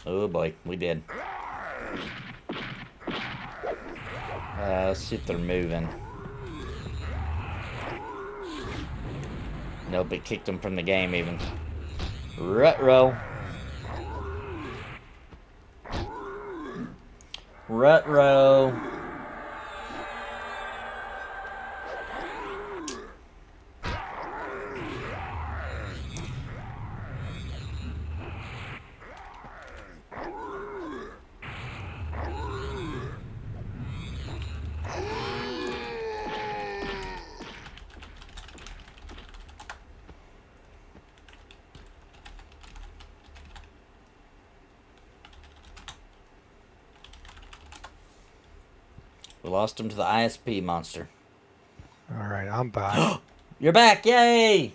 Oh boy, we did. Let's see if they're moving. Nope, it kicked them from the game even. Ruh-roh. Ruh-roh. We lost him to the ISP monster. All right, I'm back. You're back, yay!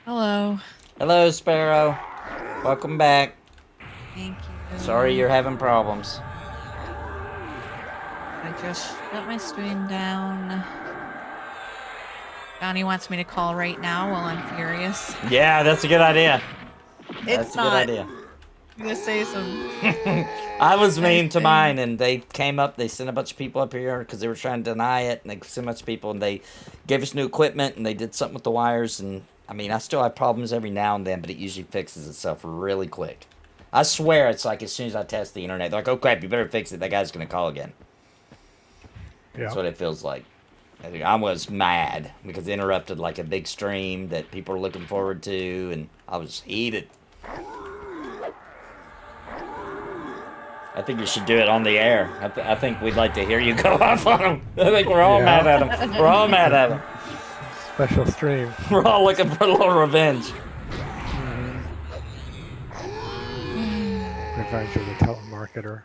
Hello. Hello, Sparrow. Welcome back. Thank you. Sorry you're having problems. I just shut my stream down. Johnny wants me to call right now while I'm furious. Yeah, that's a good idea. That's It's a not. good idea. I'm gonna say some. I was mean to mine, and they came up. They sent a bunch of people up here because they were trying to deny it, and they sent a bunch of people, and they gave us new equipment, and they did something with the wires. And I mean, I still have problems every now and then, but it usually fixes itself really quick. I swear, it's like as soon as I test the internet, they're like, "Oh crap, you better fix it. That guy's gonna call again." Yeah. That's what it feels like. I was mad because it interrupted like a big stream that people were looking forward to, and I was heated. I think you should do it on the air. I think we'd like to hear you go off on him. I think we're all mad at him. We're all mad at him. Special stream. We're all looking for a little revenge. Revenge of the telemarketer.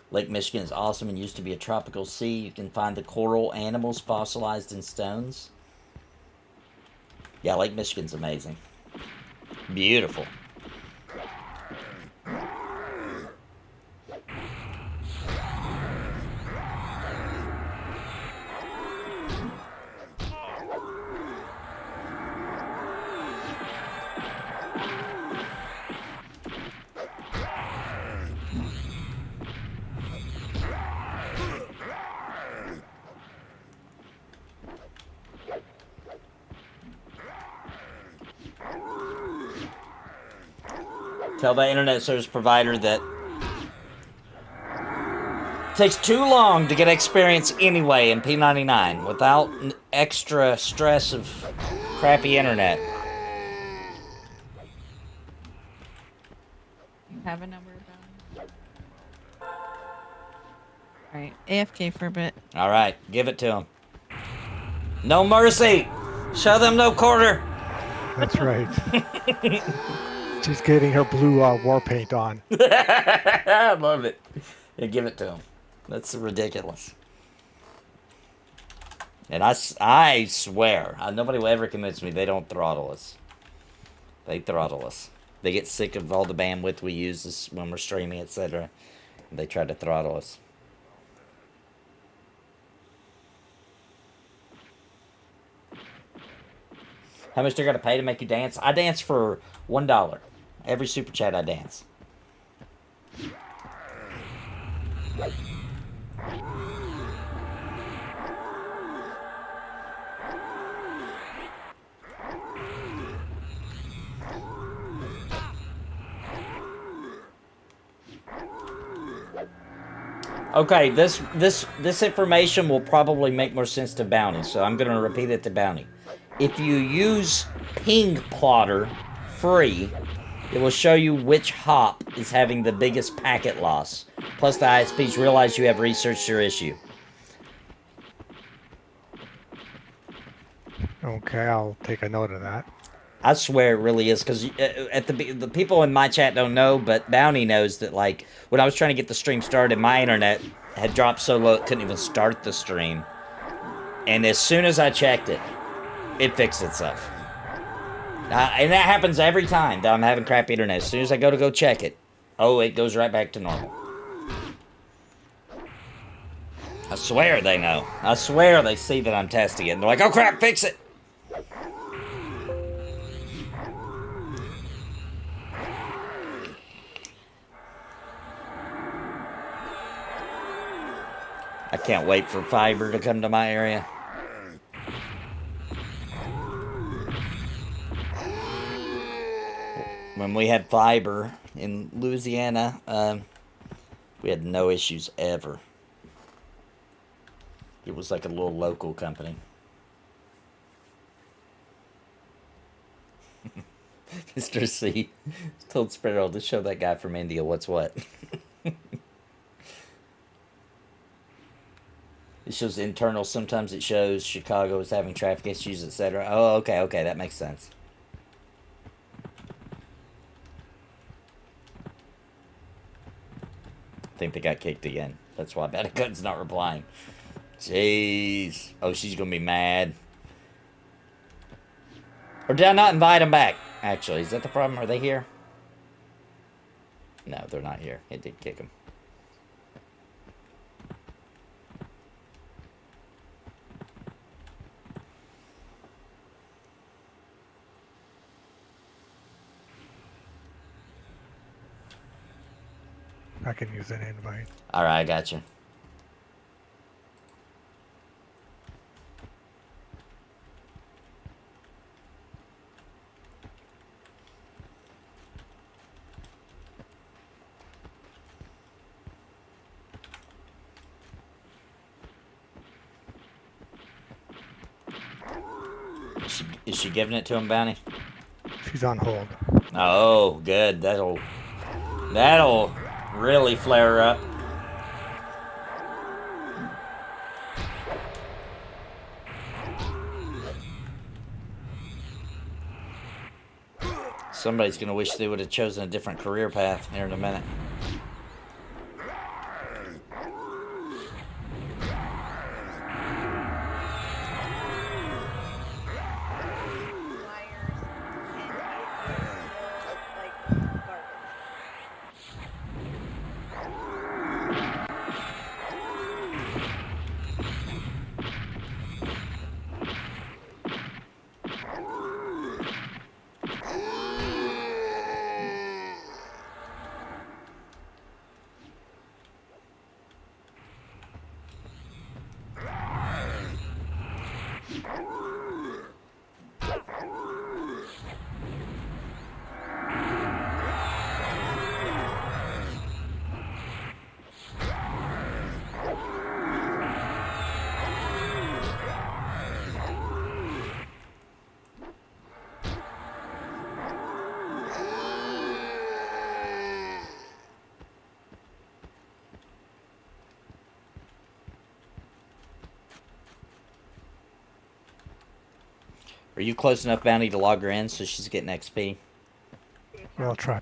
Lake Michigan is awesome and used to be a tropical sea. You can find the coral animals fossilized in stones. Yeah, Lake Michigan's amazing. Beautiful. Tell the internet service provider that it takes too long to get experience anyway in P99 without extra stress of crappy internet. Have a number about. Alright, AFK for a bit. Alright, give it to him. No mercy! Show them no quarter! That's right. She's getting her blue war paint on. I love it. Yeah, give it to him. That's ridiculous. And I swear, nobody will ever convince me they don't throttle us. They throttle us. They get sick of all the bandwidth we use when we're streaming, etc. They try to throttle us. How much they're gonna pay to make you dance? I dance for $1. Every super chat I dance. Okay, this information will probably make more sense to Bounty, so I'm gonna repeat it to Bounty. If you use Ping Plotter free, it will show you which hop is having the biggest packet loss. Plus the ISPs realize you have researched your issue. Okay, I'll take a note of that. I swear it really is, because the people in my chat don't know, but Bounty knows that, like, when I was trying to get the stream started, my internet had dropped so low it couldn't even start the stream. And as soon as I checked it, it fixed itself. And that happens every time that I'm having crappy internet. As soon as I go check it, oh, it goes right back to normal. I swear they know. I swear they see that I'm testing it, and they're like, oh crap, fix it! I can't wait for fiber to come to my area. When we had fiber in Louisiana, we had no issues ever. It was like a little local company. Mr. C told Sparrow to show that guy from India what's what. It shows internal. Sometimes it shows Chicago is having traffic issues, etc. Oh, okay, that makes sense. think they got kicked again. That's why Bandicoot's not replying. Jeez. Oh, she's gonna be mad. Or did I not invite them back? Actually, is that the problem? Are they here? No, they're not here. It did kick them. I can use an invite. All right, I got you. Is she giving it to him, Bounty? She's on hold. Oh, good. That'll really flare her up. Somebody's gonna wish they would have chosen a different career path here in a minute. Are you close enough, Bounty, to log her in so she's getting XP? I'll try.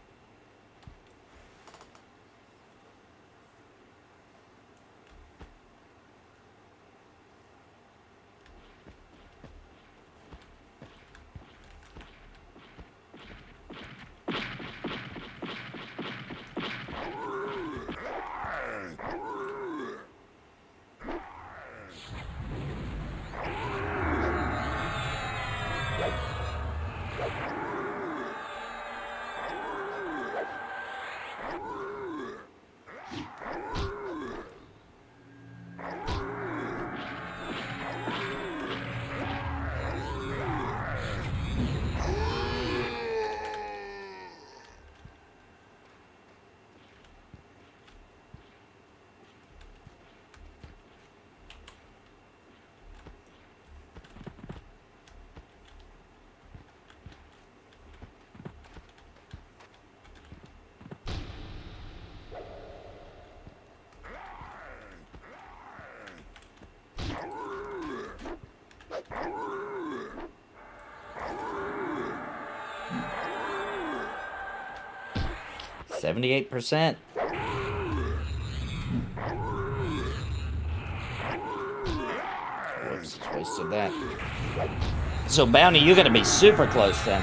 %78%. Whoops, just wasted that. So, Bounty, you're going to be super close then.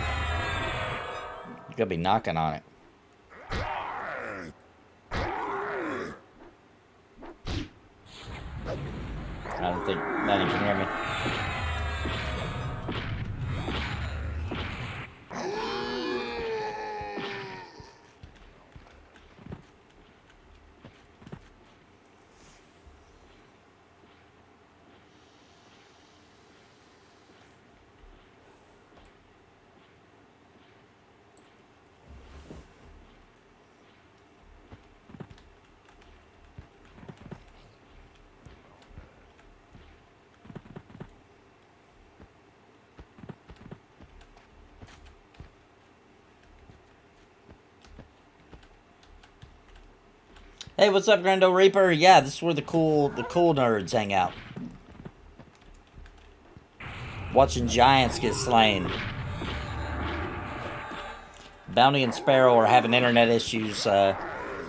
You're going to be knocking on it. I don't think Bounty can hear me. Hey, what's up, Grando Reaper? Yeah, this is where the cool nerds hang out. Watching giants get slain. Bounty and Sparrow are having internet issues.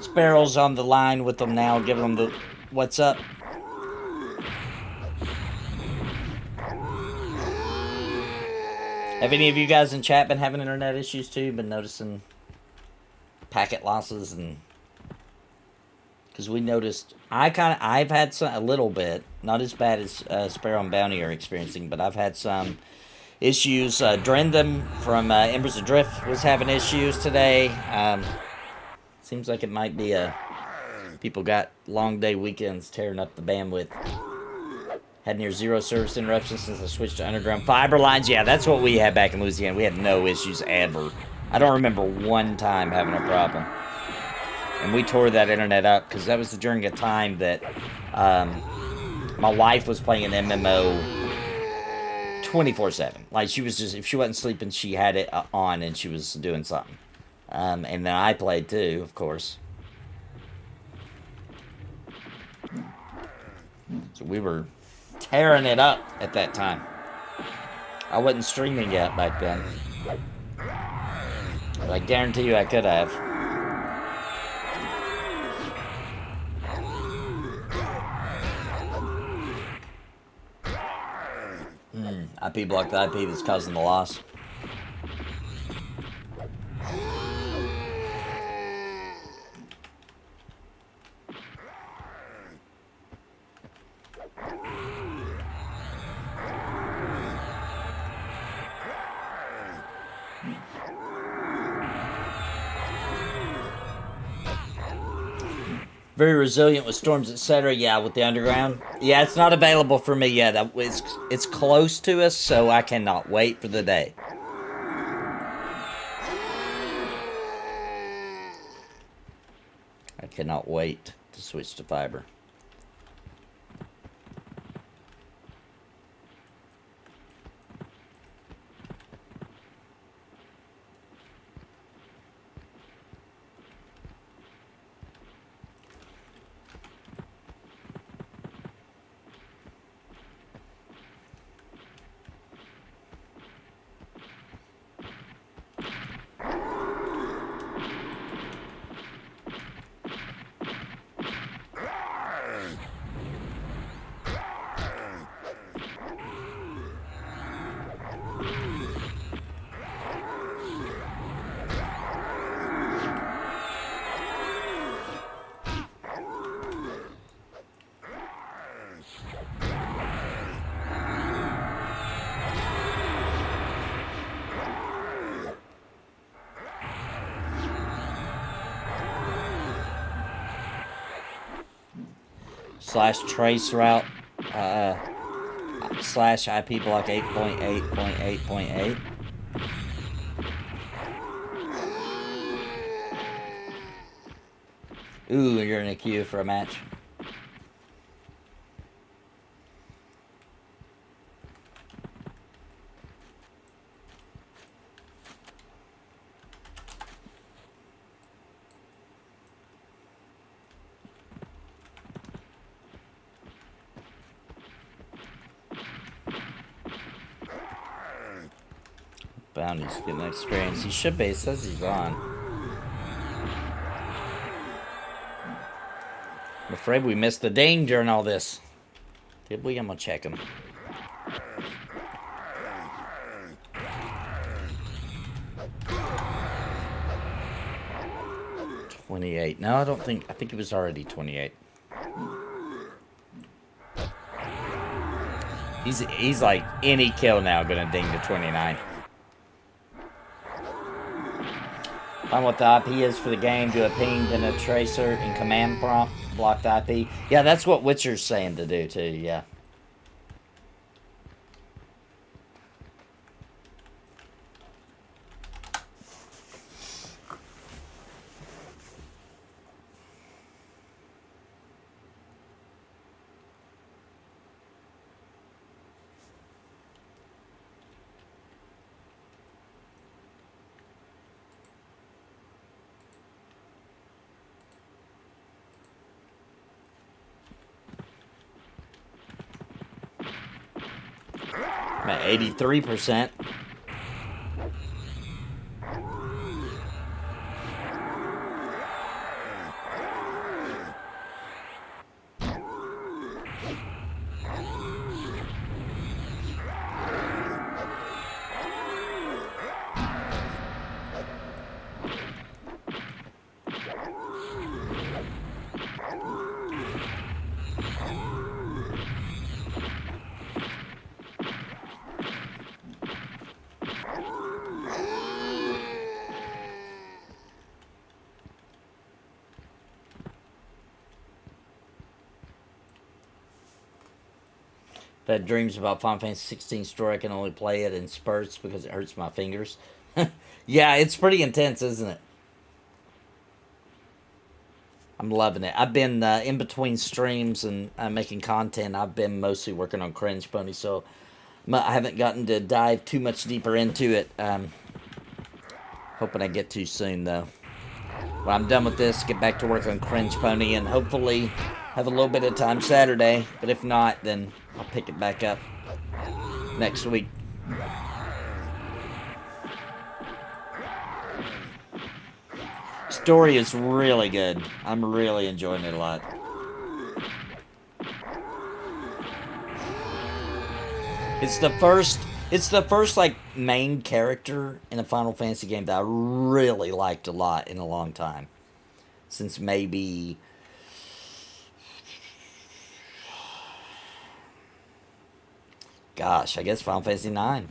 Sparrow's on the line with them now, giving them the what's up. Have any of you guys in chat been having internet issues too? Been noticing packet losses? And because we noticed, I've had some, a little bit, not as bad as Sparrow and Bounty are experiencing, but I've had some issues. Drendam from Embers Adrift was having issues today. Seems like it might be people got long day weekends tearing up the bandwidth. Had near zero service interruptions since I switched to underground fiber lines. Yeah, that's what we had back in Louisiana. We had no issues ever. I don't remember one time having a problem. And we tore that internet up because that was during a time that my wife was playing an MMO 24/7. Like, she was just, if she wasn't sleeping, she had it on and she was doing something. And then I played too, of course. So we were tearing it up at that time. I wasn't streaming yet back then. But I guarantee you I could have. IP blocked the IP that's causing the loss. Very resilient with storms, etc. Yeah, with the underground. Yeah, it's not available for me yet. It's close to us, so I cannot wait for the day. I cannot wait to switch to fiber. / trace route / IP block 8.8.8.8. Ooh, you're in a queue for a match. Bounty's getting experience. He should be. It says he's on. I'm afraid we missed the ding during all this. Did we? I'm gonna check him. $28. No, I don't think. I think it was already 28. He's like any kill now gonna ding to 29. Find what the IP is for the game, do a ping, then a tracer, and command prompt, block the IP. Yeah, that's what Witcher's saying to do too, yeah. I'm at 83%. I've had dreams about Final Fantasy 16 story. I can only play it in spurts because it hurts my fingers. Yeah, it's pretty intense, isn't it? I'm loving it. I've been in between streams and making content. I've been mostly working on Cringe Pony, so I haven't gotten to dive too much deeper into it. Hoping I get to soon, though. When I'm done with this, get back to work on Cringe Pony and hopefully have a little bit of time Saturday. But if not, then I'll pick it back up next week. Story is really good. I'm really enjoying it a lot. It's the first like main character in a Final Fantasy game that I really liked a lot in a long time. Since maybe gosh, I guess Final Fantasy 9.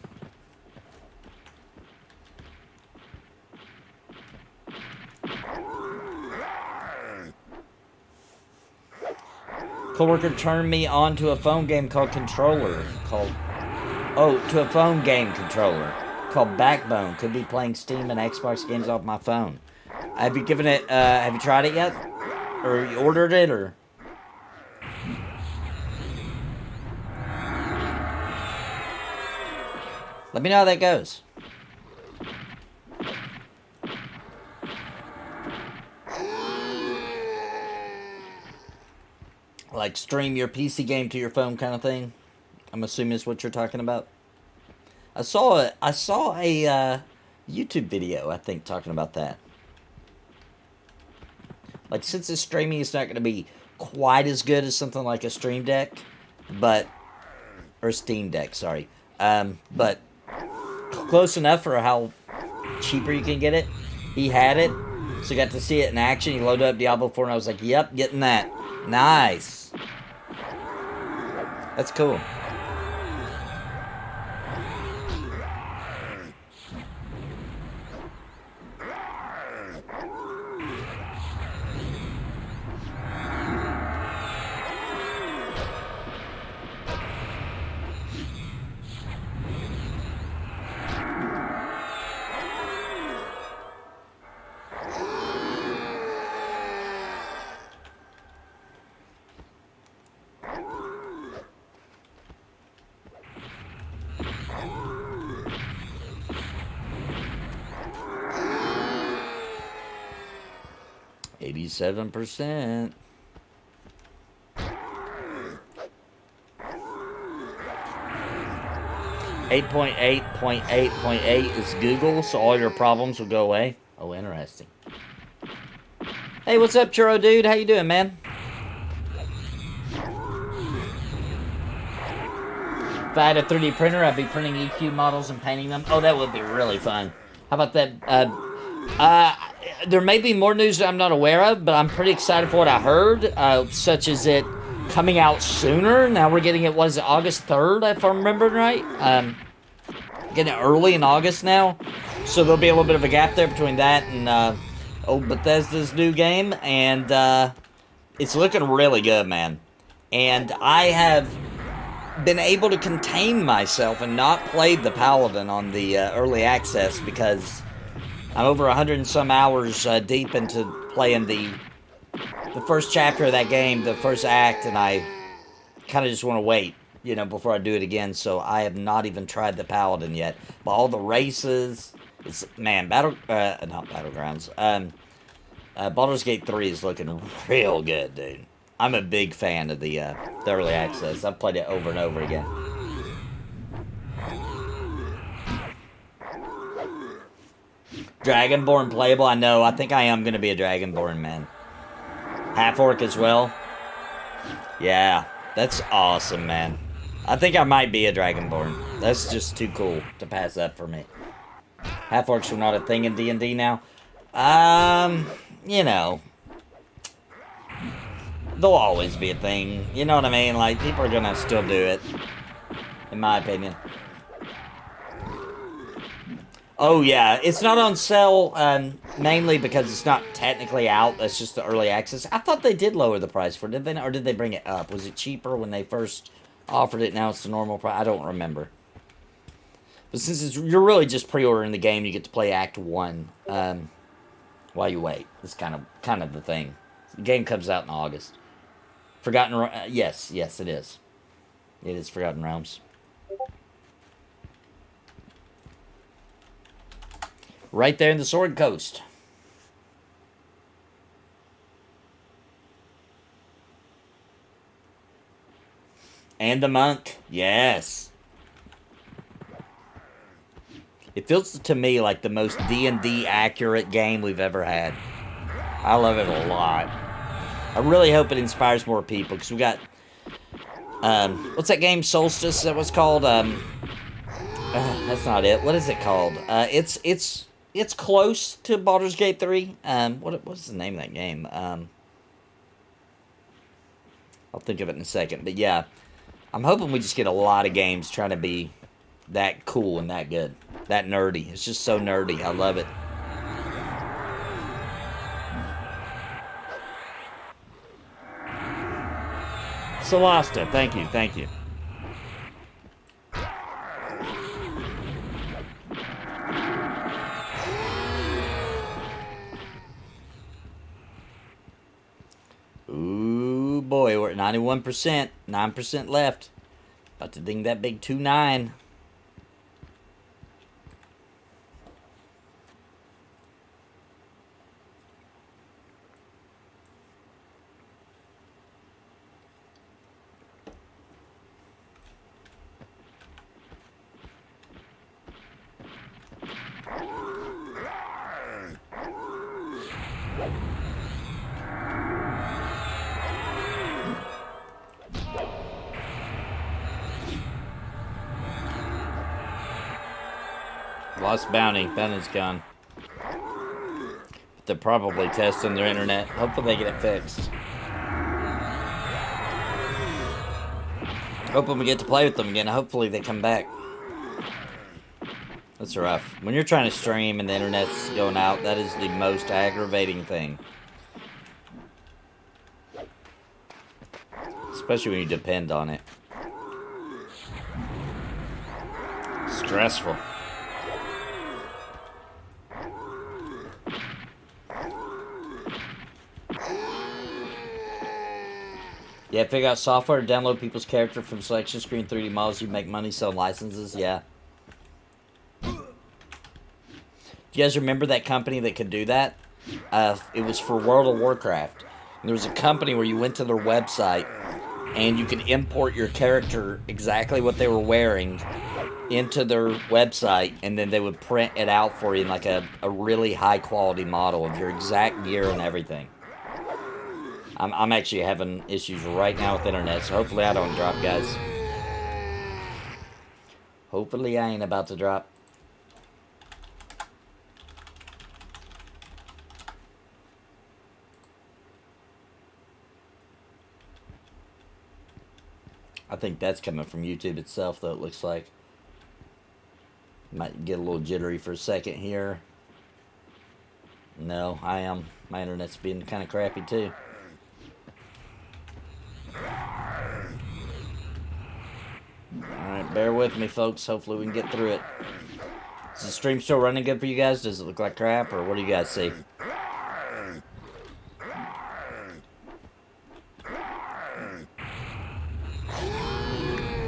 Coworker turned me on to a phone game called Controller. To a phone game controller called Backbone. Could be playing Steam and Xbox games off my phone. Have you given it? Have you tried it yet? Or you ordered it? Or let me know how that goes. Like stream your PC game to your phone kind of thing. I'm assuming is what you're talking about. I saw a YouTube video, I think, talking about that. Like, since it's streaming, it's not going to be quite as good as something like a Stream Deck, or Steam Deck, sorry. But close enough for how cheaper you can get it. He had it, so got to see it in action. He loaded up Diablo 4, and I was like, yep, getting that. Nice. That's cool. %. 8.8.8.8 is Google, so all your problems will go away. Oh, interesting. Hey, what's up, Churro Dude? How you doing, man? If I had a 3D printer, I'd be printing EQ models and painting them. Oh, that would be really fun. How about that? There may be more news that I'm not aware of, but I'm pretty excited for what I heard, such as it coming out sooner. Now we're getting it, was it August 3rd, if I'm remembering right? Getting it early in August now. So there'll be a little bit of a gap there between that and Bethesda's new game. And it's looking really good, man. And I have been able to contain myself and not played the Paladin on the early access because I'm over 100 and some hours deep into playing the first chapter of that game, the first act, and I kind of just want to wait, before I do it again. So I have not even tried the Paladin yet. But all the races, not Battlegrounds. Baldur's Gate 3 is looking real good, dude. I'm a big fan of the early access. I've played it over and over again. Dragonborn playable? I know. I think I am going to be a Dragonborn, man. Half-orc as well? Yeah. That's awesome, man. I think I might be a Dragonborn. That's just too cool to pass up for me. Half-orcs are not a thing in D&D now. They'll always be a thing. You know what I mean? Like, people are going to still do it. In my opinion. Oh, yeah. It's not on sale, mainly because it's not technically out. That's just the early access. I thought they did lower the price for it, did they? Or did they bring it up? Was it cheaper when they first offered it, now it's the normal price. I don't remember. But since you're really just pre-ordering the game, you get to play Act 1 while you wait. It's kind of the thing. The game comes out in August. Forgotten... yes, it is. It is Forgotten Realms. Right there in the Sword Coast. And the Monk. Yes. It feels to me like the most D&D accurate game we've ever had. I love it a lot. I really hope it inspires more people, because we got... what's that game? Solstice? Is that what's called? That's not it. What is it called? It's close to Baldur's Gate 3. What's the name of that game? I'll think of it in a second. But yeah, I'm hoping we just get a lot of games trying to be that cool and that good. That nerdy. It's just so nerdy. I love it. Solasta, thank you, thank you. Ooh, boy, we're at 91%. 9% left. About to ding that big 2-9. Lost bounty. Bounty's gone. But they're probably testing their internet. Hopefully they get it fixed. Hoping we get to play with them again. Hopefully they come back. That's rough. When you're trying to stream and the internet's going out, that is the most aggravating thing. Especially when you depend on it. Stressful. Yeah, figure out software to download people's character from selection screen 3D models. You make money selling licenses. Yeah. Do you guys remember that company that could do that? It was for World of Warcraft. And there was a company where you went to their website and you could import your character exactly what they were wearing into their website, and then they would print it out for you in like a really high quality model of your exact gear and everything. I'm actually having issues right now with the internet, so hopefully I don't drop, guys. Hopefully I ain't about to drop. I think that's coming from YouTube itself, though, it looks like. Might get a little jittery for a second here. No, I am. My internet's being kind of crappy, too. Alright, bear with me, folks. Hopefully we can get through it. Is the stream still running good for you guys? Does it look like crap, or what do you guys see?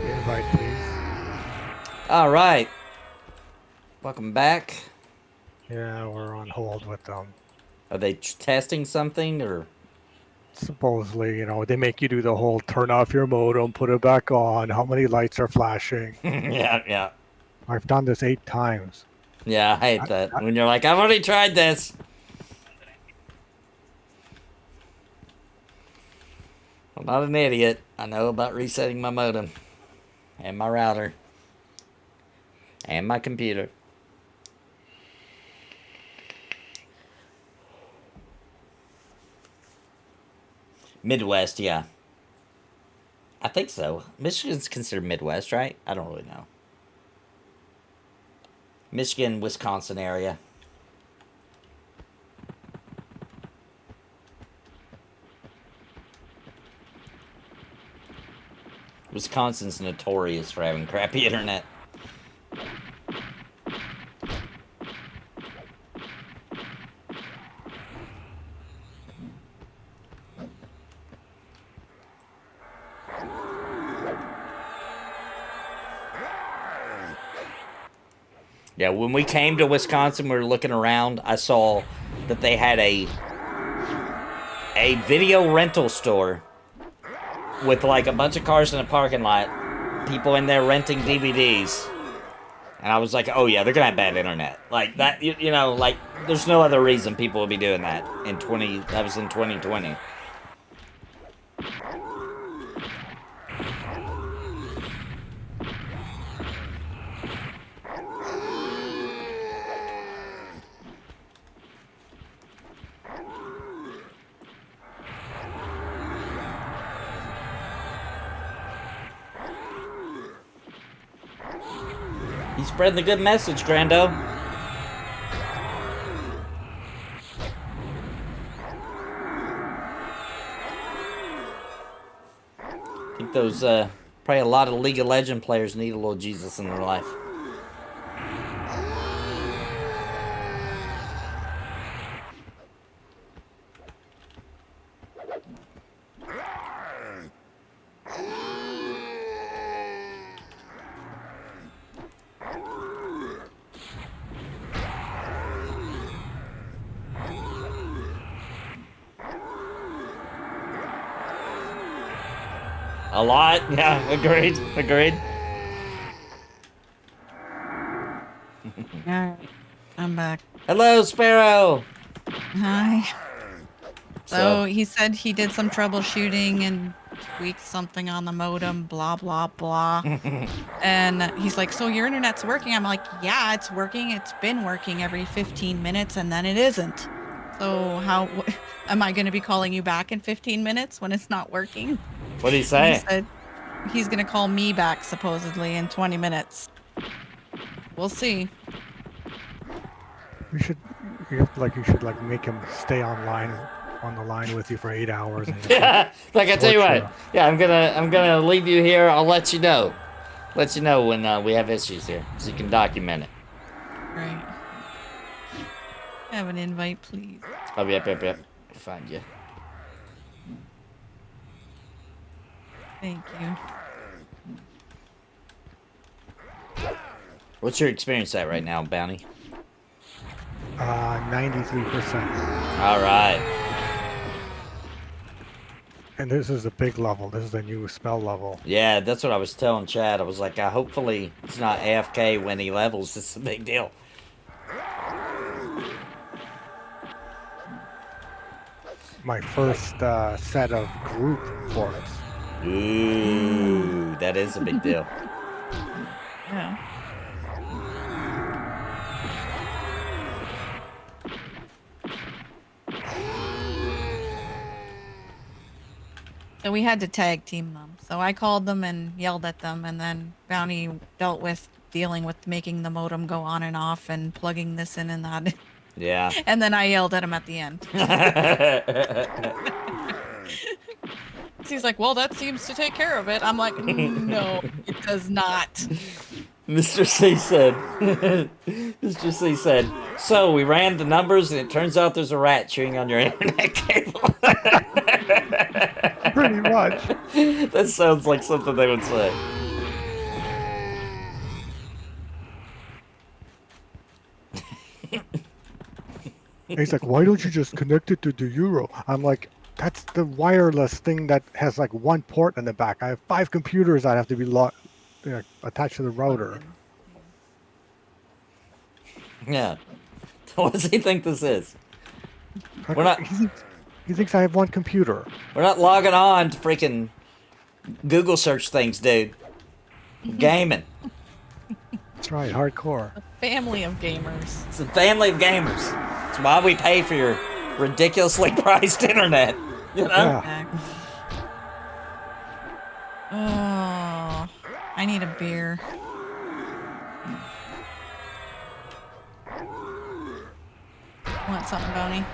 Invite, please. Alright. Welcome back. Yeah, we're on hold with them. Are they testing something, or? Supposedly, you know, they make you do the whole turn off your modem, put it back on, how many lights are flashing. Yeah. I've done this 8 times. Yeah, I hate that. When you're like, I've already tried this. I'm not an idiot. I know about resetting my modem. And my router. And my computer. Midwest, yeah. I think so. Michigan's considered Midwest, right? I don't really know. Michigan, Wisconsin area. Wisconsin's notorious for having crappy internet. Yeah, when we came to Wisconsin, we were looking around. I saw that they had a video rental store with like a bunch of cars in a parking lot, people in there renting DVDs. And I was like, oh yeah, they're gonna have bad internet. Like that, you know, like there's no other reason people would be doing that that was in 2020. He's spreading the good message, Grando. I think those, probably a lot of League of Legends players need a little Jesus in their life. A lot? Yeah, agreed. Alright, I'm back. Hello, Sparrow! Hi. So he said he did some troubleshooting and tweaked something on the modem, blah, blah, blah. And he's like, so your internet's working? I'm like, yeah, it's working. It's been working every 15 minutes and then it isn't. So am I going to be calling you back in 15 minutes when it's not working? What did he say? He said he's going to call me back supposedly in 20 minutes. We'll see. You should make him stay on the line with you for 8 hours. And Yeah, like I tell you what. Yeah, I'm gonna leave you here. I'll let you know. Let you know when we have issues here, so you can document it. Right. Have an invite, please. Oh, yep. Find you. Thank you. What's your experience at right now, Bounty? 93%. All right. And this is a big level. This is a new spell level. Yeah, that's what I was telling Chad. I was like, hopefully it's not AFK when he levels. It's a big deal. My first set of group forts. Ooh, that is a big deal. Yeah. So we had to tag team them. So I called them and yelled at them, and then Bounty dealt with dealing with making the modem go on and off and plugging this in and that. Yeah. And then I yelled at him at the end. He's like, well, that seems to take care of it. I'm like, no, it does not. Mr. C said, Mr. C said, so we ran the numbers and it turns out there's a rat chewing on your internet cable. Pretty much. That sounds like something they would say. He's like, why don't you just connect it to the Euro? I'm like, that's the wireless thing that has like one port in the back. I have 5 computers that have to be attached to the router. Yeah. What does he think this is? We're not. He thinks I have one computer. We're not logging on to freaking Google search things, dude. Gaming. That's right, hardcore. A family of gamers. It's a family of gamers. That's why we pay for your ridiculously priced internet. You know? Yeah. Oh, I need a beer. Want something, Boney?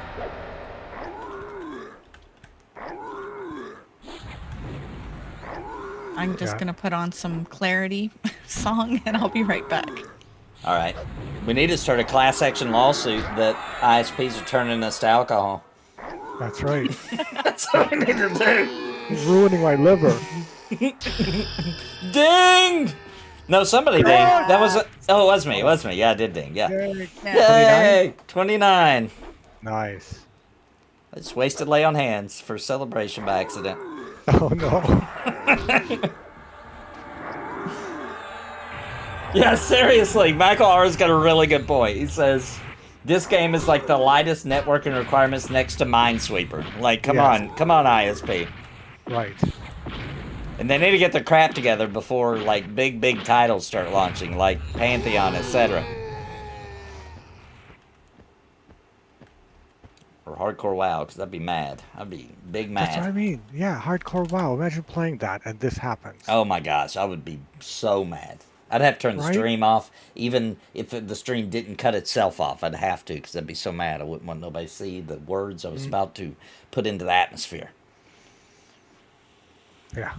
I'm just Yeah. gonna put on some Clarity song and I'll be right back. All right. We need to start a class action lawsuit that ISPs are turning us to alcohol. That's right. That's what we need to do. He's ruining my liver. Ding! No, somebody ding. That was oh, it was me. It was me. Yeah, I did ding. Yeah. Yay. Yay! 29. Nice. I just wasted lay on hands for celebration by accident. Oh no. Yeah, seriously, Michael R's got a really good point. He says, this game is like the lightest networking requirements next to Minesweeper. Like, come on, ISP. Right. And they need to get their crap together before, like, big titles start launching, like Pantheon, etc. Or Hardcore WoW, because I'd be mad. I'd be big mad. That's what I mean. Yeah, hardcore WoW. Imagine playing that and this happens. Oh my gosh, I would be so mad. I'd have to turn the Right? stream off, even if the stream didn't cut itself off. I'd have to, because I'd be so mad. I wouldn't want nobody to see the words I was about to put into the atmosphere. Yeah.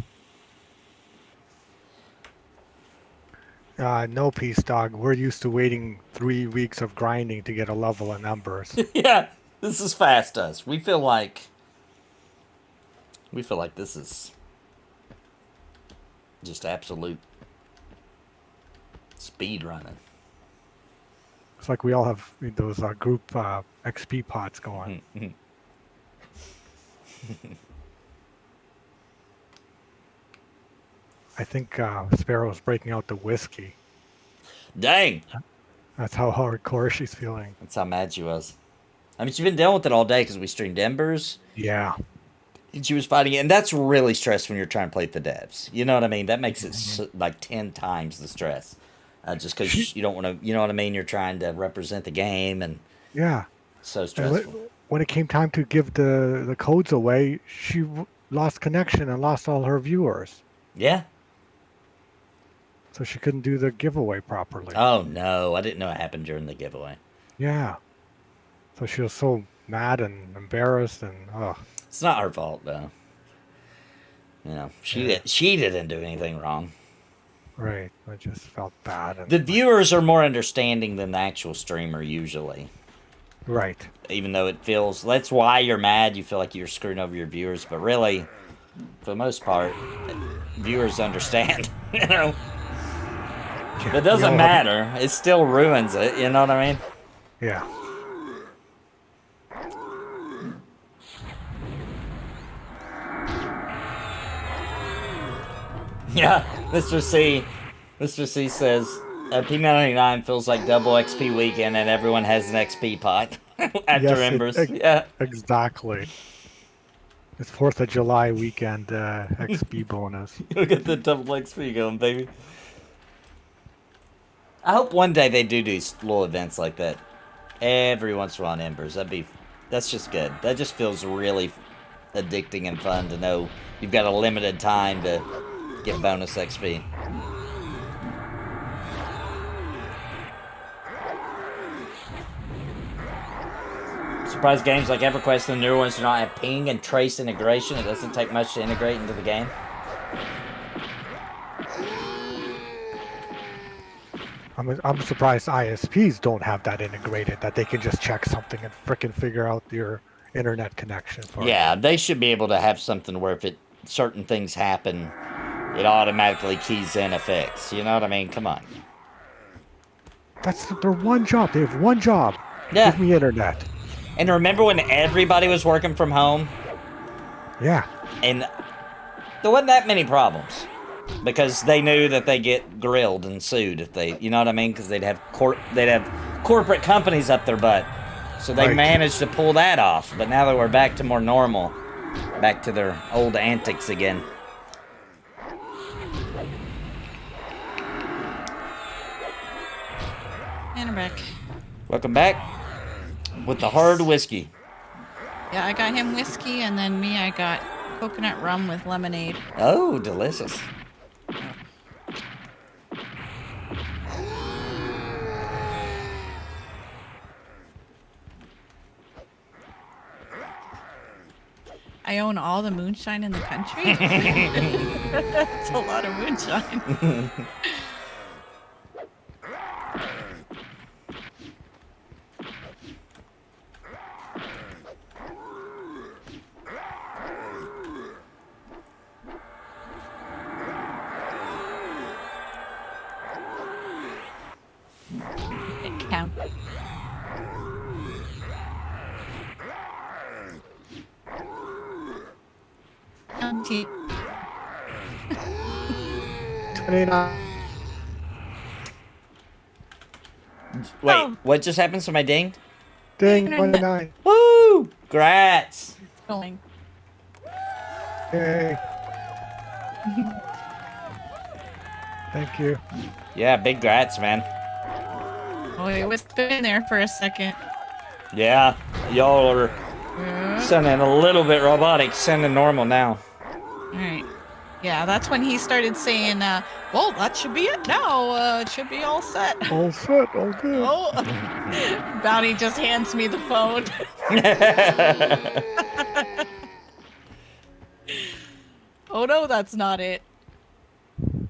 No peace, dog. We're used to waiting 3 weeks of grinding to get a level in numbers. Yeah, this is fast us. We feel like this is just absolute speed running. It's like we all have those group XP pods going. I think Sparrow's breaking out the whiskey. Dang! That's how hardcore she's feeling. That's how mad she was. I mean, she's been dealing with it all day because we streamed Embers. Yeah. And she was fighting it, and that's really stressful when you're trying to play with the devs. You know what I mean? That makes it like 10 times the stress. Just because you don't want to, you know what I mean? You're trying to represent the game, and Yeah. so stressful. When it came time to give the codes away, she lost connection and lost all her viewers. Yeah. So she couldn't do the giveaway properly. Oh, no. I didn't know it happened during the giveaway. Yeah. So she was so mad and embarrassed and, oh. It's not her fault, though. You know, she didn't do anything wrong. Right. I just felt bad. And The viewers are more understanding than the actual streamer, usually. Right. Even though it feels, that's why you're mad. You feel like you're screwing over your viewers. But really, for the most part, viewers understand, you know? Yeah, It doesn't matter. It still ruins it, you know what I mean? Yeah. Yeah, Mr. C says, P99 feels like double XP weekend and everyone has an XP pot after Yes, Embers. Yeah. Exactly. It's 4th of July weekend XP bonus. Look at the double XP going, baby. I hope one day they do little events like that. Every once in a while on Embers. That's just good. That just feels really addicting and fun to know you've got a limited time to get bonus XP. Surprised games like EverQuest and the newer ones do not have ping and trace integration. It doesn't take much to integrate into the game. I'm surprised ISPs don't have that integrated, that they can just check something and frickin' figure out your internet connection for you. Yeah, they should be able to have something where if certain things happen, it automatically keys in a fix. You know what I mean? Come on. That's their one job. They have one job. Yeah. Give me internet. And remember when everybody was working from home? Yeah. And there wasn't that many problems. Because they knew that they get grilled and sued if they, you know what I mean? Because they'd have corporate companies up their butt. So they Right. managed to pull that off. But now that we're back to more normal, back to their old antics again. And I'm back. Welcome back with the hard whiskey. Yeah, I got him whiskey, and then me, I got coconut rum with lemonade. Oh, delicious. I own all the moonshine in the country. That's a lot of moonshine. It counts. County. 29. Wait, Oh. what just happened? Somebody dinged? Ding, 29. Woo! Grats! Going. Yay. Thank you. Yeah, big grats, man. Oh, it was spinning there for a second. Yeah, y'all are sounding a little bit robotic, sounding normal now. Alright. Yeah, that's when he started saying, well, that should be it now. It should be all set. All set, all good. Oh, Bounty just hands me the phone. Oh no, that's not it.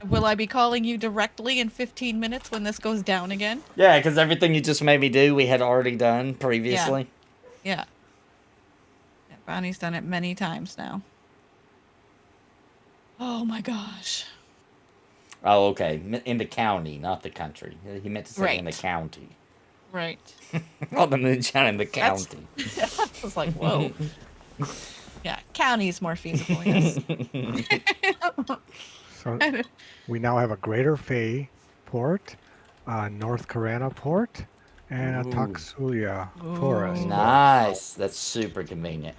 Will I be calling you directly in 15 minutes when this goes down again? Yeah, because everything you just made me do, we had already done previously. Yeah. Yeah, Bounty's done it many times now. Oh my gosh. Oh, okay. In the county, not the country. He meant to say in the Right. county. Right. All the moonshine in the That's- county. I was like, whoa. Yeah, county's more feasible, yes. So we now have a Greater Fay port, North Carana port, and a Ooh. Taxulia forest. Nice. That's super convenient.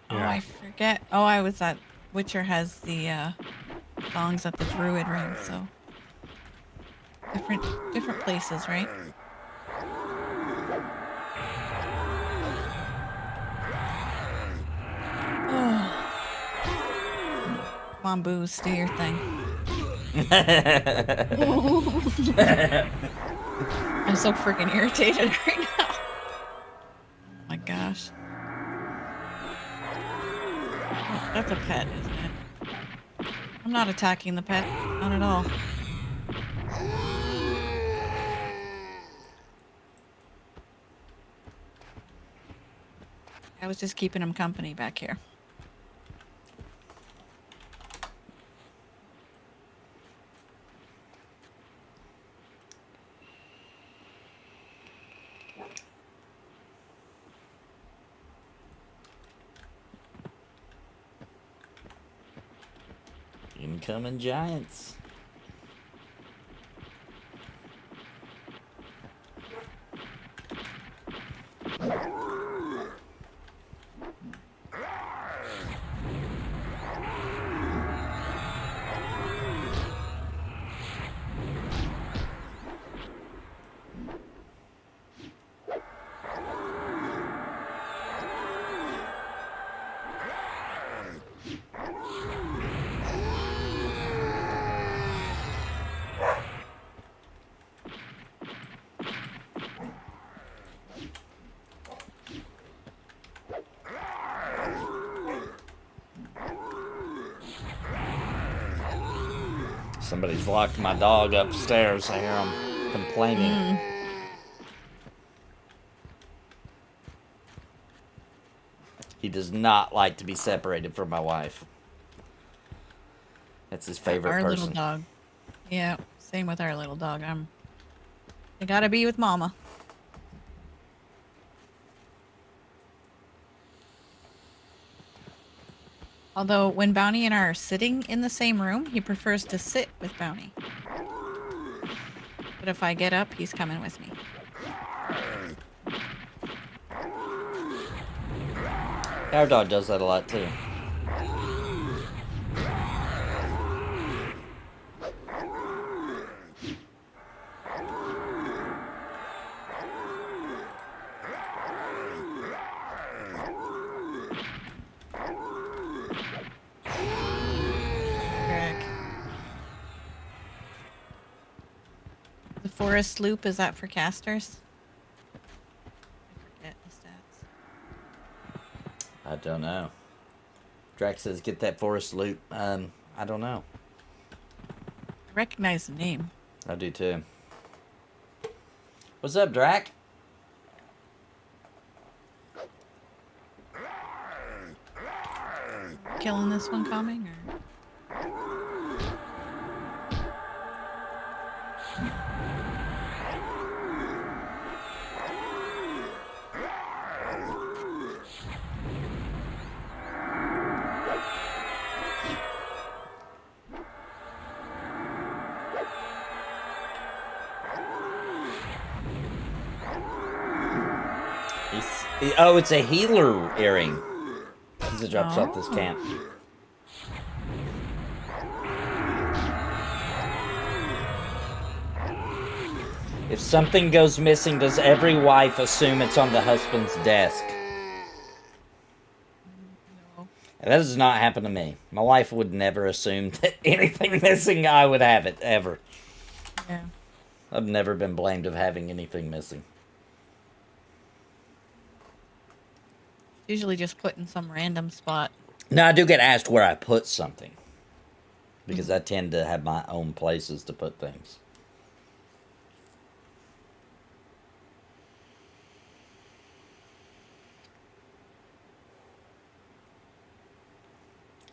Oh, Yeah. I forget. Oh, I was at Witcher has the songs at the Druid Ring, so different places, right? Oh. Come on, Booze, do your thing. I'm so freaking irritated right now. Oh my gosh. Oh, that's a pet, isn't it? I'm not attacking the pet. Not at all. I was just keeping him company back here. Incoming giants. Somebody's locked my dog upstairs. I hear him complaining. He does not like to be separated from my wife. That's his favorite Our person. little dog. Yeah, same with our little dog. I gotta be with Mama. Although when Bounty and I are sitting in the same room, he prefers to sit with Bounty. But if I get up, he's coming with me. Our dog does that a lot too. Greg. The forest loop, is that for casters? I forget the stats. I don't know. Drax says, get that forest loot. I don't know. I recognize the name. I do too. What's up, Drac? Killing this one coming, or? Oh, it's a healer earring. As it drops off this camp. If something goes missing, does every wife assume it's on the husband's desk? No. That does not happen to me. My wife would never assume that anything missing, I would have it, ever. Yeah. I've never been blamed of having anything missing. Usually just put in some random spot. Now, I do get asked where I put something. Because I tend to have my own places to put things.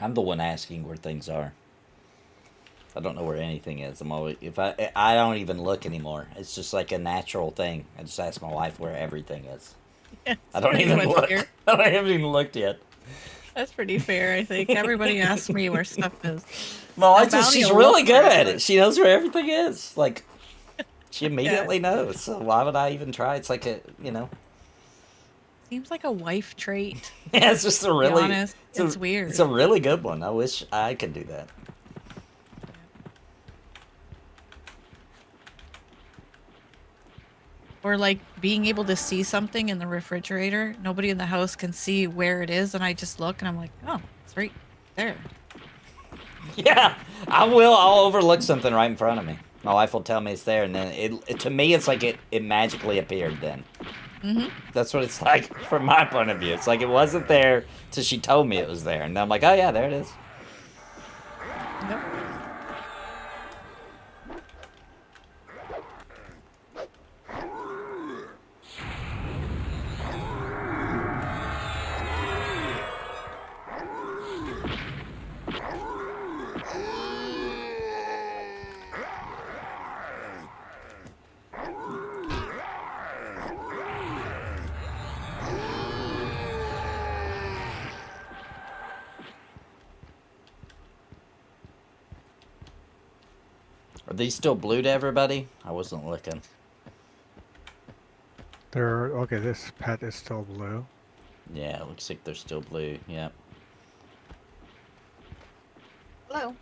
I'm the one asking where things are. I don't know where anything is. I'm always, I don't even look anymore. It's just like a natural thing. I just ask my wife where everything is. Yeah, I don't even look. Fair. I haven't even looked yet. That's pretty fair, I think. Everybody asks me where stuff is. Well, Now, Bounty she's will really look good for at it. it. She knows where everything is. Like, she immediately knows. So why would I even try? It's like a, Seems like a wife trait. Yeah, it's just a To be really, honest, it's weird. It's a really good one. I wish I could do that. Or like being able to see something in the refrigerator. Nobody in the house can see where it is, and I just look and I'm like, oh, it's right there. Yeah, I will. I'll overlook something right in front of me. My wife will tell me it's there, and then it to me, it's like it magically appeared then. Mm-hmm. That's what it's like from my point of view. It's like it wasn't there till she told me it was there, and I'm like, oh yeah, there it is. Yep. Are these still blue to everybody? I wasn't looking. Okay, this pet is still blue. Yeah, it looks like they're still blue. Yeah. Hello.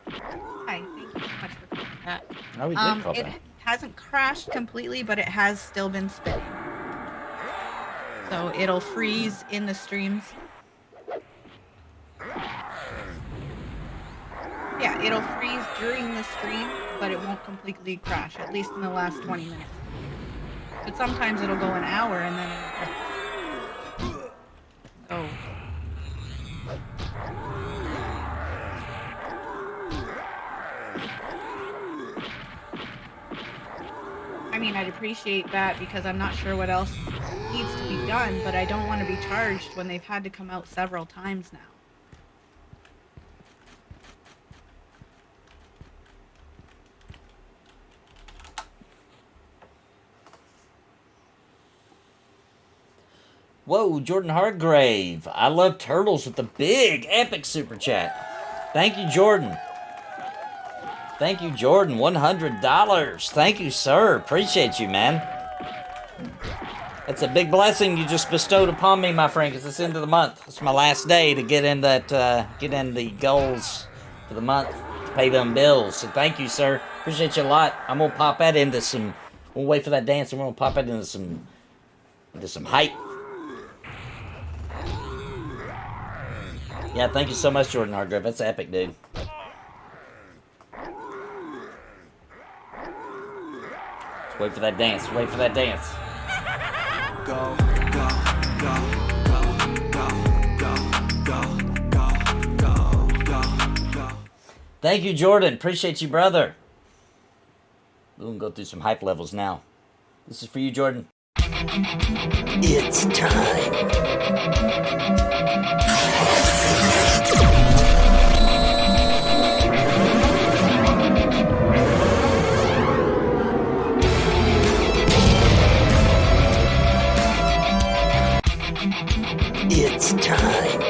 Hi, thank you so much for calling that. Oh, we did call It that. hasn't crashed completely, but it has still been spinning. So it'll freeze in the streams. Yeah, it'll freeze during the stream, but it won't completely crash, at least in the last 20 minutes. But sometimes it'll go an hour and then it'll crash. Oh. I mean, I'd appreciate that because I'm not sure what else needs to be done, but I don't want to be charged when they've had to come out several times now. Whoa, Jordan Hargrave. I love turtles with the big epic super chat. Thank you, Jordan. Thank you, Jordan. $100. Thank you, sir. Appreciate you, man. That's a big blessing you just bestowed upon me, my friend, because it's the end of the month. It's my last day to get in that, get in the goals for the month to pay them bills. So thank you, sir. Appreciate you a lot. I'm gonna pop that into some. We'll wait for that dance, and we're gonna pop that into some hype. Yeah, thank you so much, Jordan Hargrave. That's epic, dude. Wait for that dance. Wait for that dance. Go, go, go, go. Thank you, Jordan. Appreciate you, brother. We're gonna go through some hype levels now. This is for you, Jordan. It's time. It's time.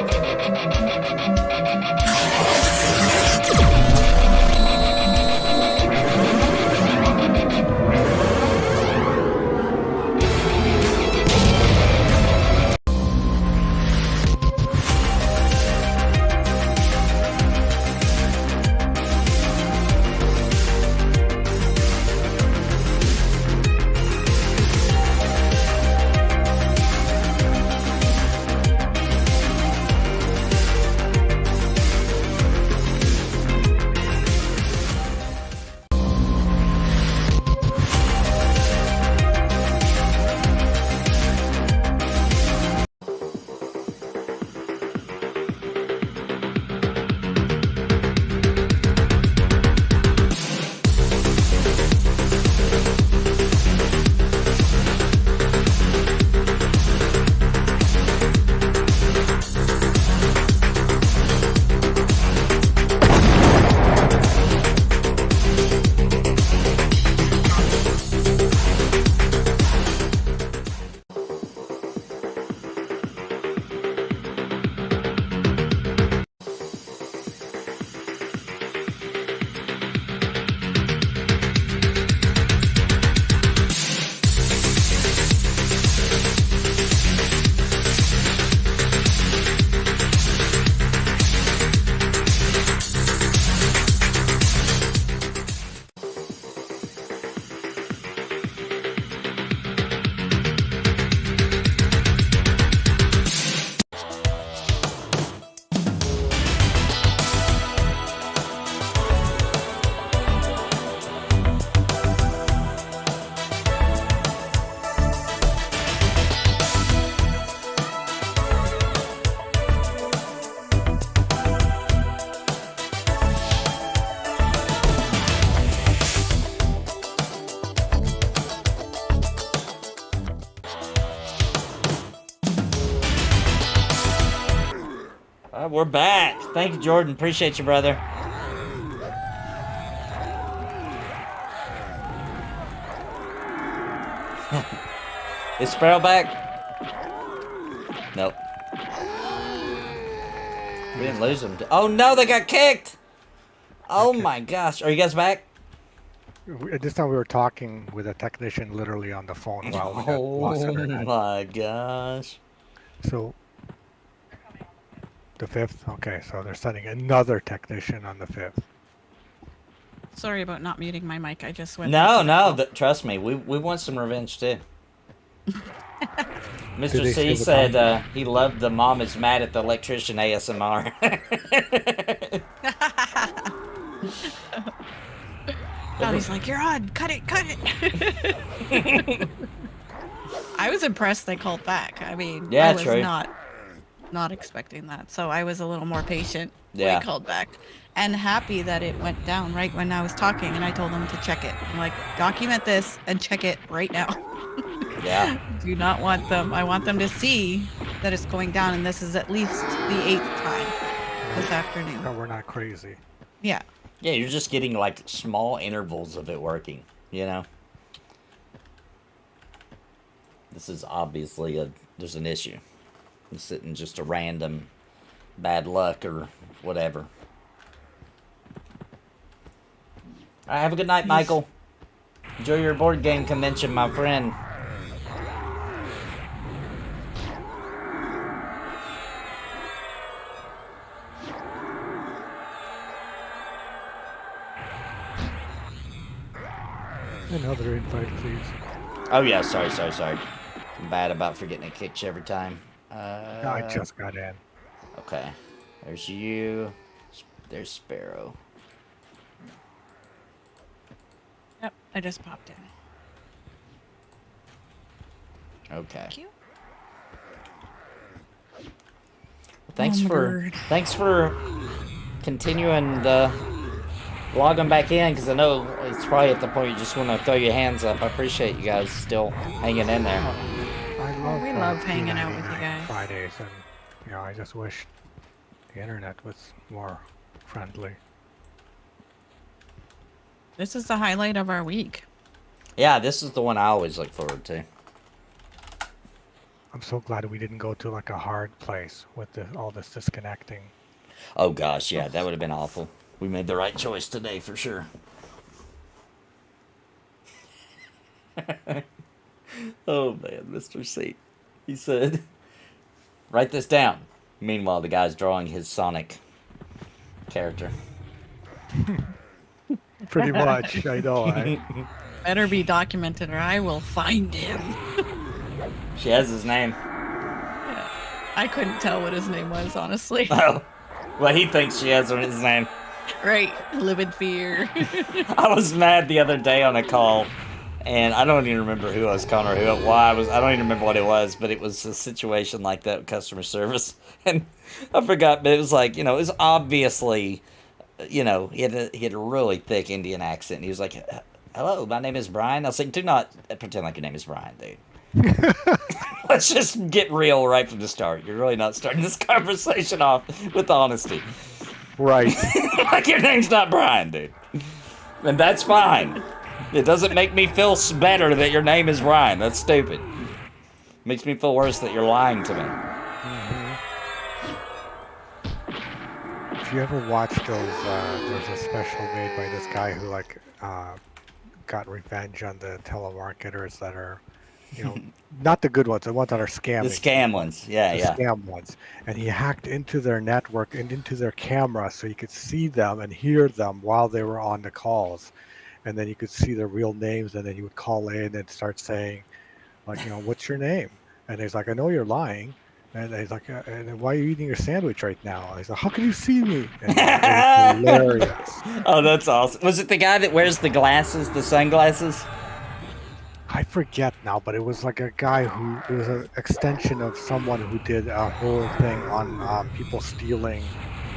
We're back. Thank you, Jordan. Appreciate you, brother. Is Sparrow back? Nope. We didn't lose him. Oh no, they got kicked! Oh my gosh. Are you guys back? At this time we were talking with a technician literally on the phone while we got lost internet. Oh my gosh. So, the 5th? Okay, so they're sending another technician on the 5th. Sorry about not muting my mic. I just went. No, trust me. We want some revenge too. Mr. C said he loved the Mom is Mad at the Electrician ASMR. Oh, he's like, you're on. Cut it, cut it. I was impressed they called back. I mean, yeah, I was true. not expecting that. So I was a little more patient when Yeah. he called back. And happy that it went down right when I was talking and I told them to check it. I'm like, document this and check it right now. Yeah. Do not want them. I want them to see that it's going down, and this is at least the 8th time this afternoon. No, we're not crazy. Yeah. Yeah, you're just getting like small intervals of it working, you know? This is obviously there's an issue. This isn't just a random bad luck or whatever. All right, have a good night, Michael. Enjoy your board game convention, my friend. Another invite, please. Oh yeah, sorry. I'm bad about forgetting to kick you every time. No, I just got in. Okay. There's you. There's Sparrow. Yep. I just popped in. Okay. Thank you. Thanks Oh, for bird. thanks for continuing logging back in, because I know it's probably at the point you just want to throw your hands up. I appreciate you guys still hanging in there. I love we love hanging out with you P99 guys. Fridays, and I just wish the internet was more friendly. This is the highlight of our week. Yeah, this is the one I always look forward to. I'm so glad we didn't go to like a hard place with all this disconnecting. Oh gosh, yeah, that would have been awful. We made the right choice today for sure. Oh man, Mr. C. He said, write this down. Meanwhile, the guy's drawing his Sonic character. Pretty much, I know. Better be documented or I will find him. She has his name. I couldn't tell what his name was, honestly. Oh, well, he thinks she has his name. Right, live in fear. I was mad the other day on a call, and I don't even remember who I was calling or why I don't even remember what it was, but it was a situation like that with customer service, and I forgot, but it was like, it was obviously, he had a really thick Indian accent, and he was like, hello, my name is Brian. I was like, do not pretend like your name is Brian, dude. Let's just get real right from the start. You're really not starting this conversation off with honesty. Right. Like your name's not Brian, dude. And that's fine. It doesn't make me feel better that your name is Brian. That's stupid. Makes me feel worse that you're lying to me. If you ever watched those, there's a special made by this guy who got revenge on the telemarketers that are, not the good ones, the ones that are scamming. The scam ones, The yeah. scam ones. And he hacked into their network and into their camera so you could see them and hear them while they were on the calls. And then you could see their real names, and then he would call in and start saying, like, what's your name? And he's like, I know you're lying. And he's like, and why are you eating your sandwich right now? And he's like, how can you see me? And it was hilarious. Oh, that's awesome. Was it the guy that wears the glasses, the sunglasses? I forget now, but it was like a guy it was an extension of someone who did a whole thing on people stealing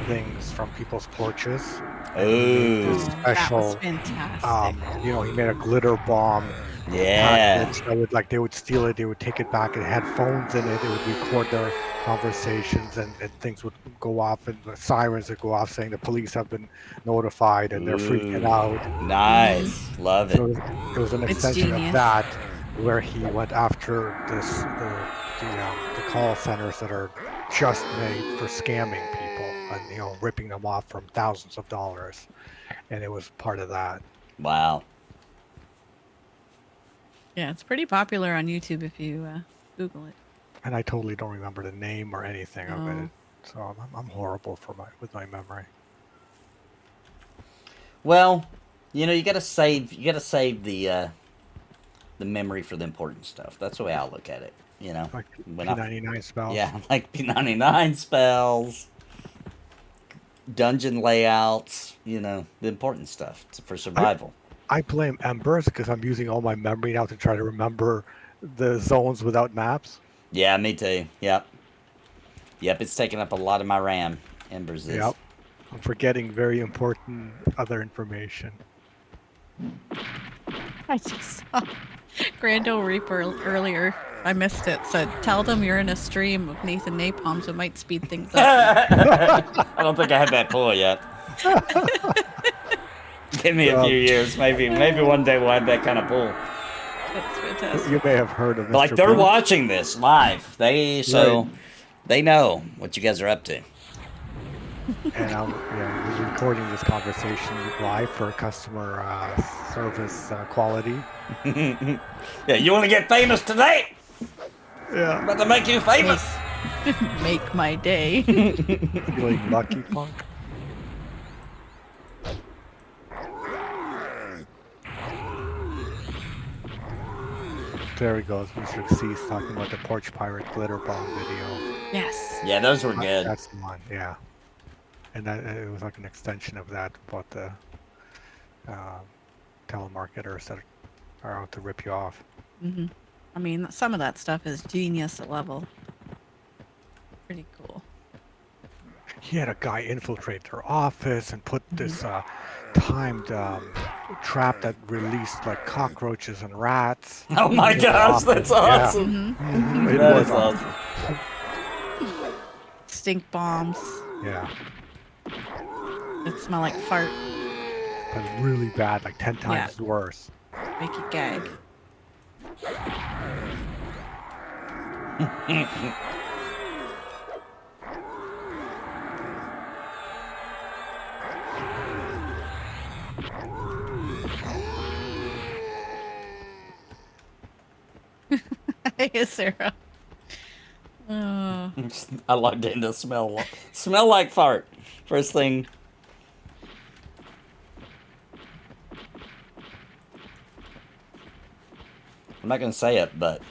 things from people's porches. Ooh. This special, that was fantastic. he made a glitter bomb. Yeah. Package that they would steal it, they would take it back. It had phones in it. It would record their conversations, and things would go off, and the sirens would go off saying the police have been notified, and they're freaking out. Nice. Love it. So it was an It's extension of genius. that, where he went after the call centers that are just made for scamming people and ripping them off from thousands of dollars, and it was part of that. Wow. Yeah, it's pretty popular on YouTube if you Google it. And I totally don't remember the name or anything of Oh. it, so I'm horrible with my memory. Well, you gotta save the memory for the important stuff. That's the way I look at it. Like When I- P99 spells. Yeah, like P99 spells, dungeon layouts, the important stuff for survival. I blame Embers because I'm using all my memory now to try to remember the zones without maps. Yeah, me too. Yep, it's taking up a lot of my RAM. Embers is. Yep. I'm forgetting very important other information. I just saw Grando Reaper earlier. I missed it. Said, tell them you're in a stream of Nathan Napalm, so it might speed things up. I don't think I had that pull yet. Give me a few years, maybe one day we'll have that kind of pull. That's fantastic. You may have heard of Mr. Like they're Bird. watching this live. They know what you guys are up to. And we're recording this conversation live for customer service quality. Yeah, you want to get famous today? Yeah. I'm about to make you famous. Make my day. Feeling lucky, punk. There he goes, Mr. C's talking about the Porch Pirate Glitter Bomb video. Yes. Yeah, those were good. That's the one, yeah. And it was like an extension of that about the telemarketers that are out to rip you off. Mm-hmm. I mean, some of that stuff is genius level. Pretty cool. He had a guy infiltrate their office and put this timed trap that released like cockroaches and rats. Oh my in the gosh, office. that's awesome. It That was is awesome. Stink bombs Yeah, that smell like fart. but really bad, like 10 times worse. Make you gag. Hey, Sarah. I logged in to smell like fart. First thing. I'm not gonna say it, but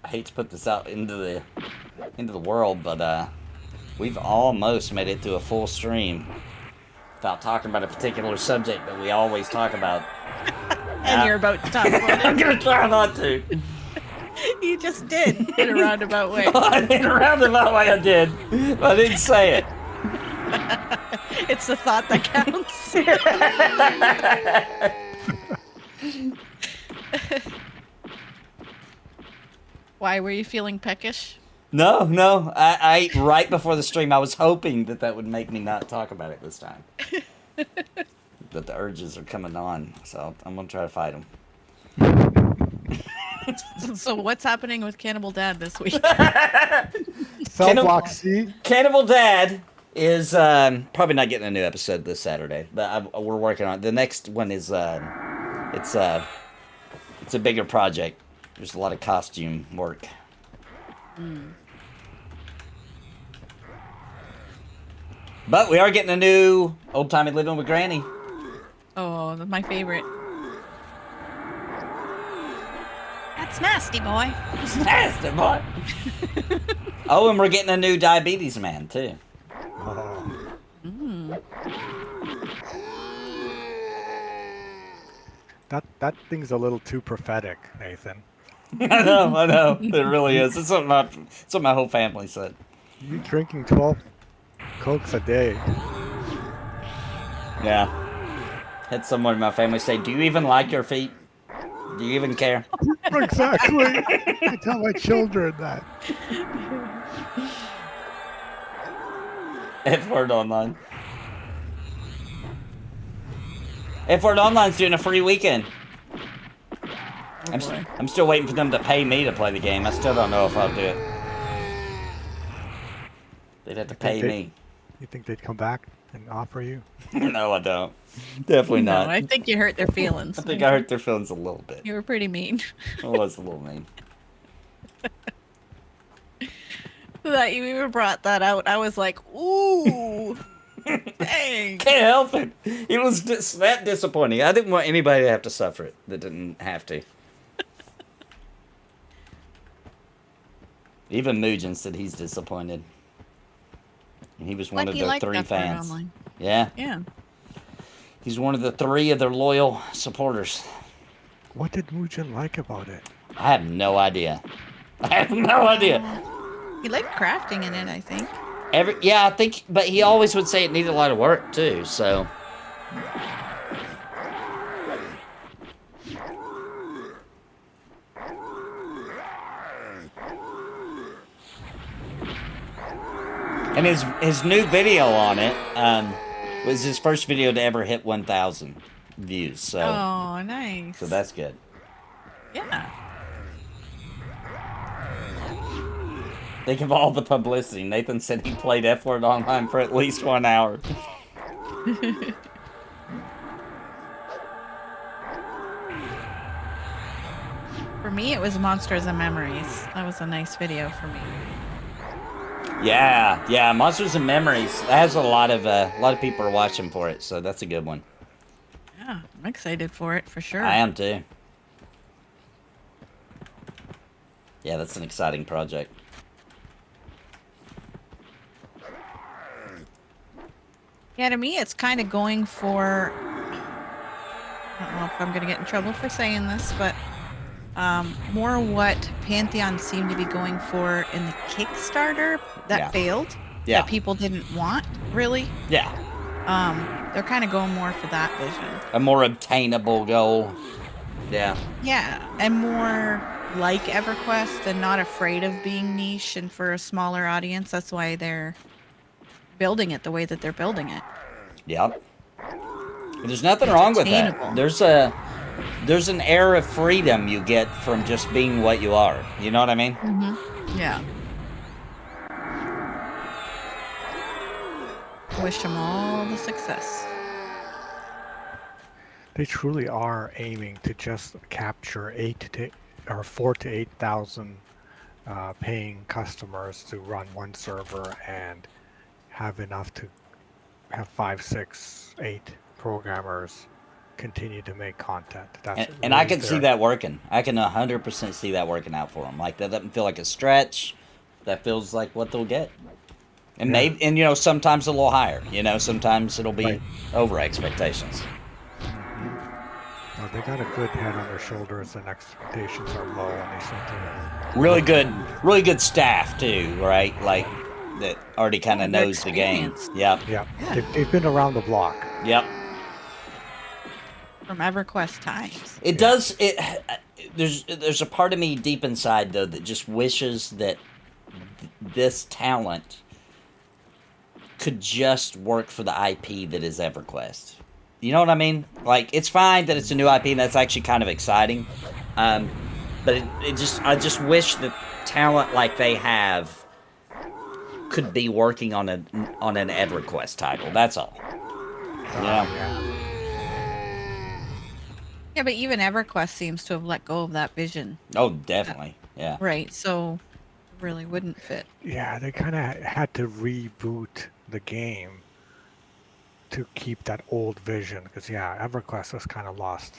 I hate to put this out into the world, but we've almost made it to a full stream without talking about a particular subject that we always talk about. And you're about to talk about I'm it. gonna try not to. You just did in a roundabout way. In a roundabout way, I did. But I didn't say it. It's the thought that counts. Why were you feeling peckish? No. I ate right before the stream. I was hoping that would make me not talk about it this time. But the urges are coming on, so I'm gonna try to fight them. So what's happening with Cannibal Dad this week? Cell block C. Cannibal Dad is probably not getting a new episode this Saturday, but we're working on it. The next one is it's a bigger project. There's a lot of costume work. But we are getting a new Old Timey Living with Granny. Oh, that's my favorite. That's nasty, boy. It's nasty, boy. Oh, and we're getting a new diabetes man too. Oh. That thing's a little too prophetic, Nathan. I know. It really is. It's what my whole family said. You drinking 12 Cokes a day. Yeah. Had someone in my family say, "Do you even like your feet? Do you even care?" Exactly. I tell my children that. F-Word Online. F-Word Online's doing a free weekend. I'm still waiting for them to pay me to play the game. I still don't know if I'll do it. They'd have to pay me. You think they'd come back and offer you? No, I don't. Definitely No, not. I think you hurt their feelings. I think I hurt their feelings a little bit. You were pretty mean. I was a little mean. That you even brought that out, I was like, ooh, dang. Can't help it. It was just that disappointing. I didn't want anybody to have to suffer it that didn't have to. Even Mugen said he's disappointed. And he was one of their 3 fans. Online. Yeah. Yeah. He's one of the 3 of their loyal supporters. What did Mugen like about it? I have no idea. I have no idea. He liked crafting in it, I think. Yeah, I think, but he always would say it needed a lot of work too, so. And his new video on it was his first video to ever hit 1,000 views. So. Oh, nice. So that's good. Yeah. Think of all the publicity. Nathan said he played F-Word Online for at least 1 hour. For me, it was Monsters and Memories. That was a nice video for me. Yeah, Monsters and Memories. That has a lot of people are watching for it, so that's a good one. Yeah, I'm excited for it, for sure. I am too. Yeah, that's an exciting project. Yeah, to me, it's kind of going for... I don't know if I'm going to get in trouble for saying this, but more what Pantheon seemed to be going for in the Kickstarter that Yeah. failed, Yeah. that people didn't want, really. Yeah. They're kind of going more for that vision. A more obtainable goal. Yeah. Yeah, and more like EverQuest and not afraid of being niche and for a smaller audience. That's why they're building it the way that they're building it. Yep. There's nothing It's wrong with attainable. that. There's an air of freedom you get from just being what you are. You know what I mean? Mm-hmm. Yeah. Wish them all the success. They truly are aiming to just capture 4 to 8,000 paying customers to run one server and have enough to have 5, 6, 8 programmers continue to make content. That's And I really can see their- that working. I can 100% see that working out for them. Like, that doesn't feel like a stretch. That feels like what they'll get. And Yeah. maybe, and you know, sometimes a little higher. You know, sometimes it'll be Right. over expectations. Well, they got a good head on their shoulders and expectations are low and they seem to Really good staff too, right? Like, that already kind of they're knows the game. experienced. Yep. yeah, they've been around the block. Yep. From EverQuest times. It does. There's a part of me deep inside though that just wishes that this talent could just work for the IP that is EverQuest. You know what I mean? Like, it's fine that it's a new IP and that's actually kind of exciting, but I just wish that talent like they have could be working on an EverQuest title. That's all. Yeah. Yeah, but even EverQuest seems to have let go of that vision. Oh, definitely. Yeah. Right, so it really wouldn't fit. Yeah, they kind of had to reboot the game to keep that old vision because EverQuest has kind of lost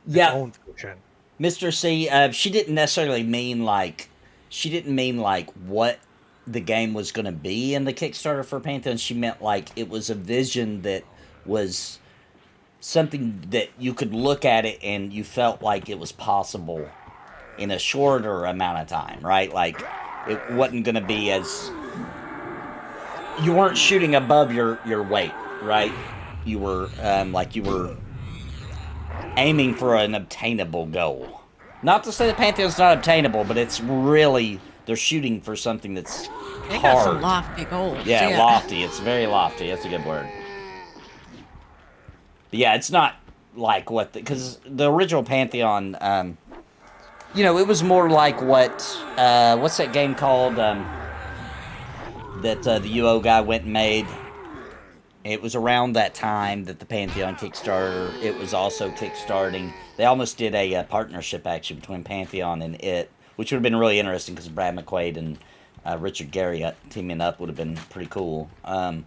its Yeah. own vision. Mr. C, she didn't necessarily mean like what the game was going to be in the Kickstarter for Pantheon. She meant like it was a vision that was something that you could look at it and you felt like it was possible in a shorter amount of time, right? Like, it wasn't going to be as... You weren't shooting above your weight, right? You were, you were aiming for an obtainable goal. Not to say that Pantheon's not obtainable, but it's really... They're shooting for something that's They hard. got some lofty goals. Yeah, lofty. It's very lofty. That's a good word. But yeah, it's not like what... Because the original Pantheon, you know, it was more like what... what's that game called that the UO guy went and made? It was around that time that the Pantheon Kickstarter, it was also kickstarting. They almost did a partnership, actually, between Pantheon and it, which would have been really interesting because Brad McQuaid and Richard Gary teaming up would have been pretty cool. But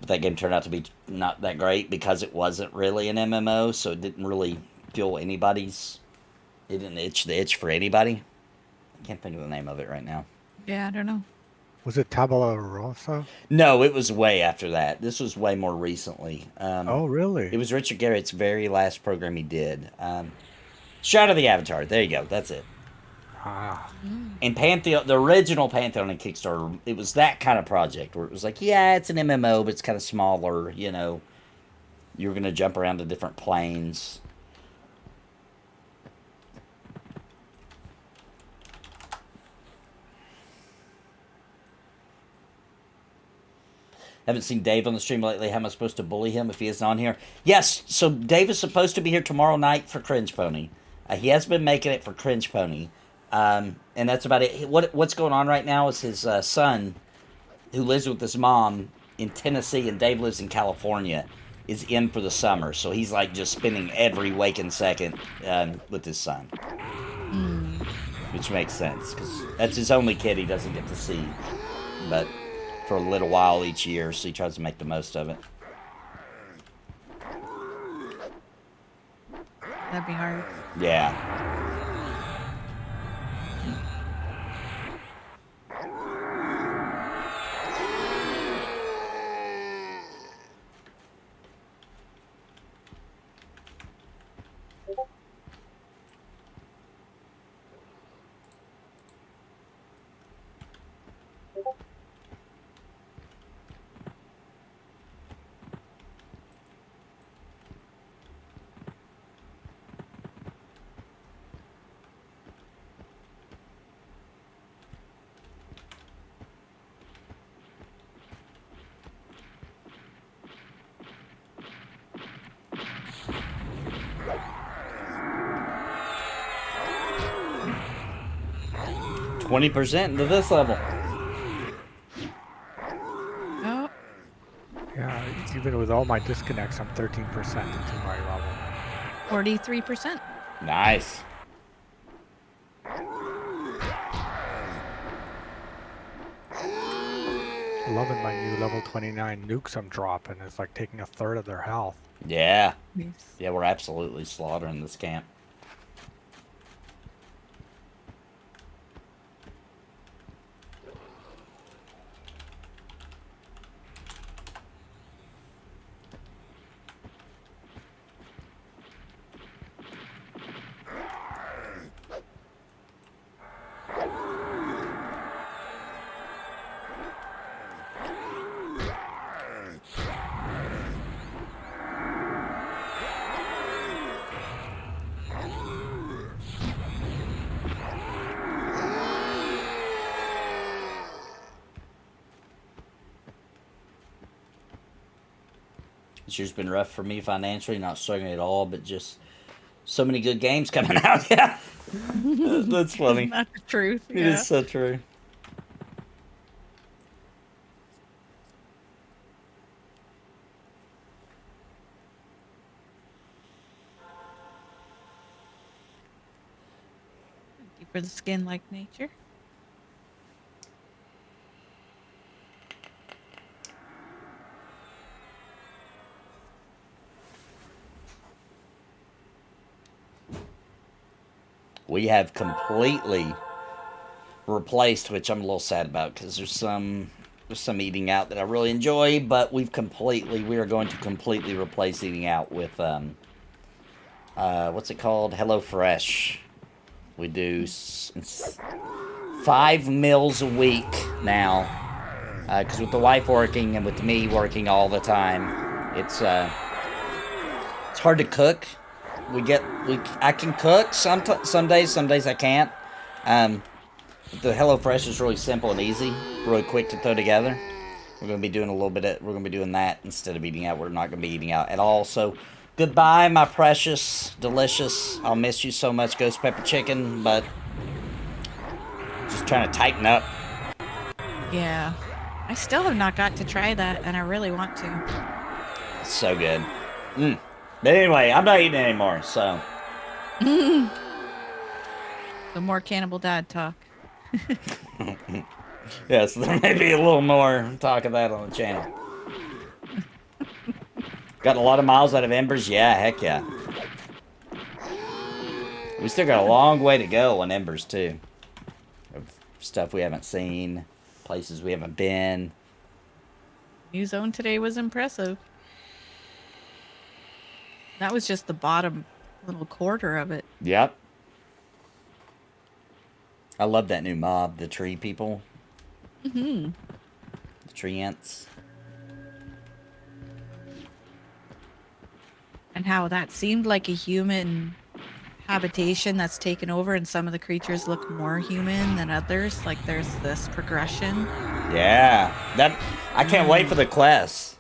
that game turned out to be not that great because it wasn't really an MMO, so it didn't really feel anybody's... It didn't itch the itch for anybody. I can't think of the name of it right now. Yeah, I don't know. Was it Tabula Rasa? No, it was way after that. This was way more recently. Oh, really? It was Richard Garrett's very last program he did. Shadow of the Avatar. There you go. That's it. Ah, And Pantheon, the original Pantheon and Kickstarter, it was that kind of project where it was like, yeah, it's an MMO, but it's kind of smaller, you know. You're going to jump around to different planes. Haven't seen Dave on the stream lately. How am I supposed to bully him if he isn't on here? Yes, so Dave is supposed to be here tomorrow night for Cringe Pony. He has been making it for Cringe Pony. And that's about it. What's going on right now is his son, who lives with his mom in Tennessee, and Dave lives in California, is in for the summer. So he's like just spending every waking second with his son. Which makes sense, because that's his only kid he doesn't get to see. But for a little while each year, so he tries to make the most of it. That'd be hard. Yeah. 20% into this level. Oh, Yeah, even with all my disconnects, I'm 13% into my level. 43%. Nice. Loving my new level 29 nukes I'm dropping. It's like taking a third of their health. Yeah. Nice. Yeah, we're absolutely slaughtering this camp. This year's been rough for me financially, not struggling at all, but just so many good games coming out. Yeah. That's funny. Isn't that the truth? It is so true. For the skin like nature. We have completely replaced, which I'm a little sad about because there's some eating out that I really enjoy, but we are going to completely replace eating out with what's it called? HelloFresh. We do 5 meals a week now, because with the wife working and with me working all the time, it's hard to cook. I can cook some days I can't. The HelloFresh is really simple and easy, really quick to throw together. We're gonna be doing that instead of eating out. We're not gonna be eating out at all. So, goodbye, my precious, delicious. I'll miss you so much, Ghost Pepper Chicken. But just trying to tighten up. Yeah. I still have not got to try that, and I really want to. It's so good. But anyway, I'm not eating anymore. So. The more cannibal dad talk. Yes, there may be a little more talk of that on the channel. Got a lot of miles out of Embers? Yeah, heck yeah. We still got a long way to go on Embers, too. Of stuff we haven't seen, places we haven't been. New zone today was impressive. That was just the bottom little quarter of it. Yep. I love that new mob, the tree people. Mm-hmm. The tree ants. And how that seemed like a human habitation that's taken over, and some of the creatures look more human than others. Like there's this progression. Yeah. I can't wait for the quest.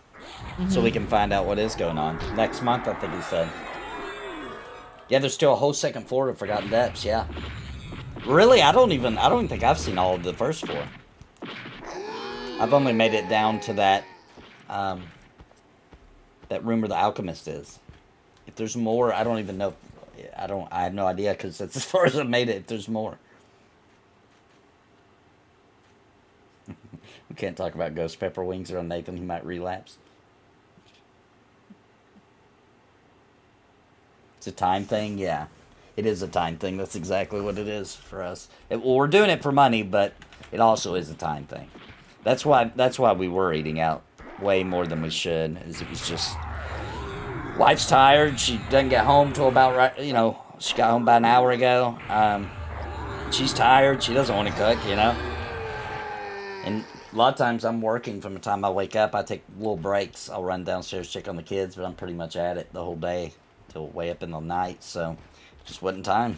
So we can find out what is going on. Next month, I think he said. Yeah, there's still a whole second floor of Forgotten Depths, yeah. Really, I don't even think I've seen all of the first 4. I've only made it down to that room where the alchemist is. If there's more, I don't even know. I have no idea, because that's as far as I've made it, if there's more. We can't talk about Ghost Pepper Wings or on Nathan, he might relapse. It's a time thing, yeah. It is a time thing. That's exactly what it is for us. Well, we're doing it for money, but it also is a time thing. That's why we were eating out way more than we should. Is it was just wife's tired. She doesn't get home till about right. She got home about an hour ago. She's tired. She doesn't want to cook. And a lot of times I'm working from the time I wake up. I take little breaks. I'll run downstairs, check on the kids, but I'm pretty much at it the whole day till way up in the night. So. Just wasn't time.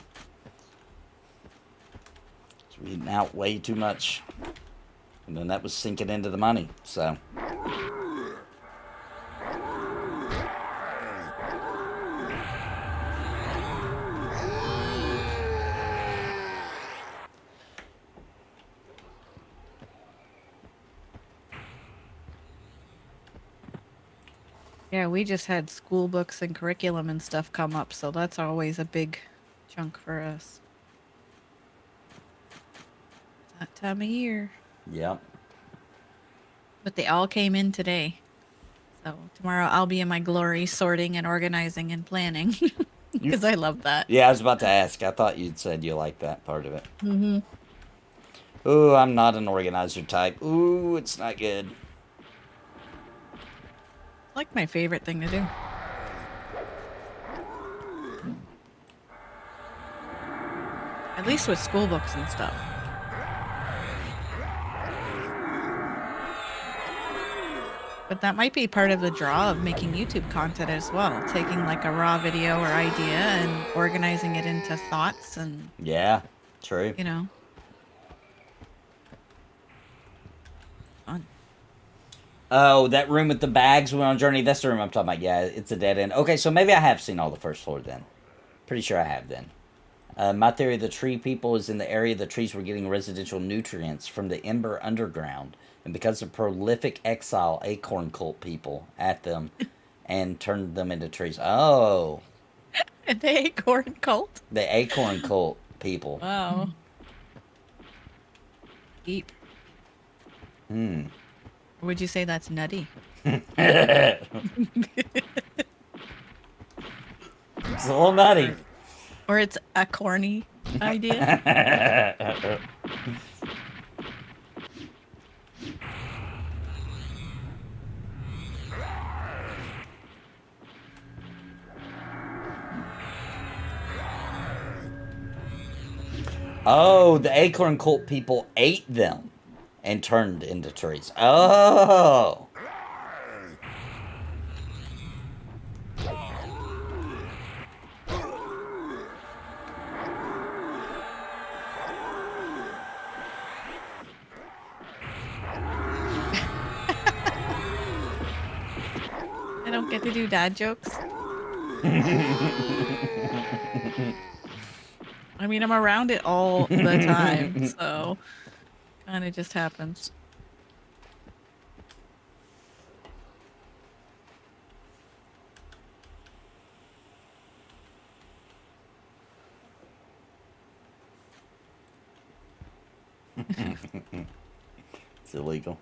So we eating out way too much. And then that was sinking into the money, so. Yeah, we just had school books and curriculum and stuff come up, so that's always a big chunk for us. That time of year. Yep. But they all came in today. So tomorrow I'll be in my glory sorting and organizing and planning. Because I love that. Yeah, I was about to ask. I thought you'd said you liked that part of it. Mm-hmm. Ooh, I'm not an organizer type. Ooh, it's not good. Like my favorite thing to do. At least with school books and stuff. But that might be part of the draw of making YouTube content as well. Taking like a raw video or idea and organizing it into thoughts and, Yeah, true. you know. Fun. Oh, that room with the bags we went on Journey. That's the room I'm talking about. Yeah, it's a dead end. Okay, so maybe I have seen all the first floor then. Pretty sure I have then. My theory of the tree people is in the area the trees were getting residential nutrients from the Ember Underground. And because of prolific exile acorn cult people at them and turned them into trees. Oh. The acorn cult? The acorn cult people. Wow. Deep. Would you say that's nutty? It's a little nutty. Or it's a corny idea? Oh, the acorn cult people ate them and turned into trees. Oh. I don't get to do dad jokes. I mean, I'm around it all the time, so kind of just happens. It's illegal.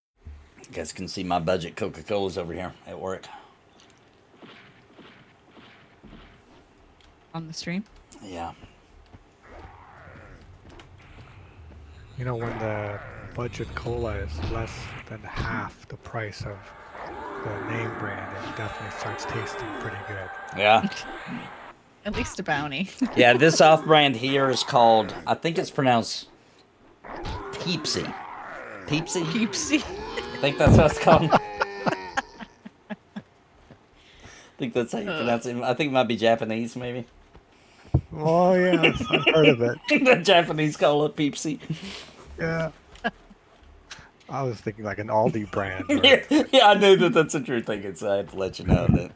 You guys can see my budget Coca-Cola's over here at work. On the stream? Yeah. You know, when the budget cola is less than half the price of the name brand, it definitely starts tasting pretty good. Yeah. At least a bounty. Yeah, this off-brand here is called, I think it's pronounced Peepsy. Peepsy? Peepsy. I think that's what it's called. I think that's how you pronounce it. I think it might be Japanese, maybe. Oh, yes, I've heard of it. The Japanese call it Peepsy. Yeah. I was thinking like an Aldi brand. Or, Yeah, I knew that that's a true thing, so I had to let you know that.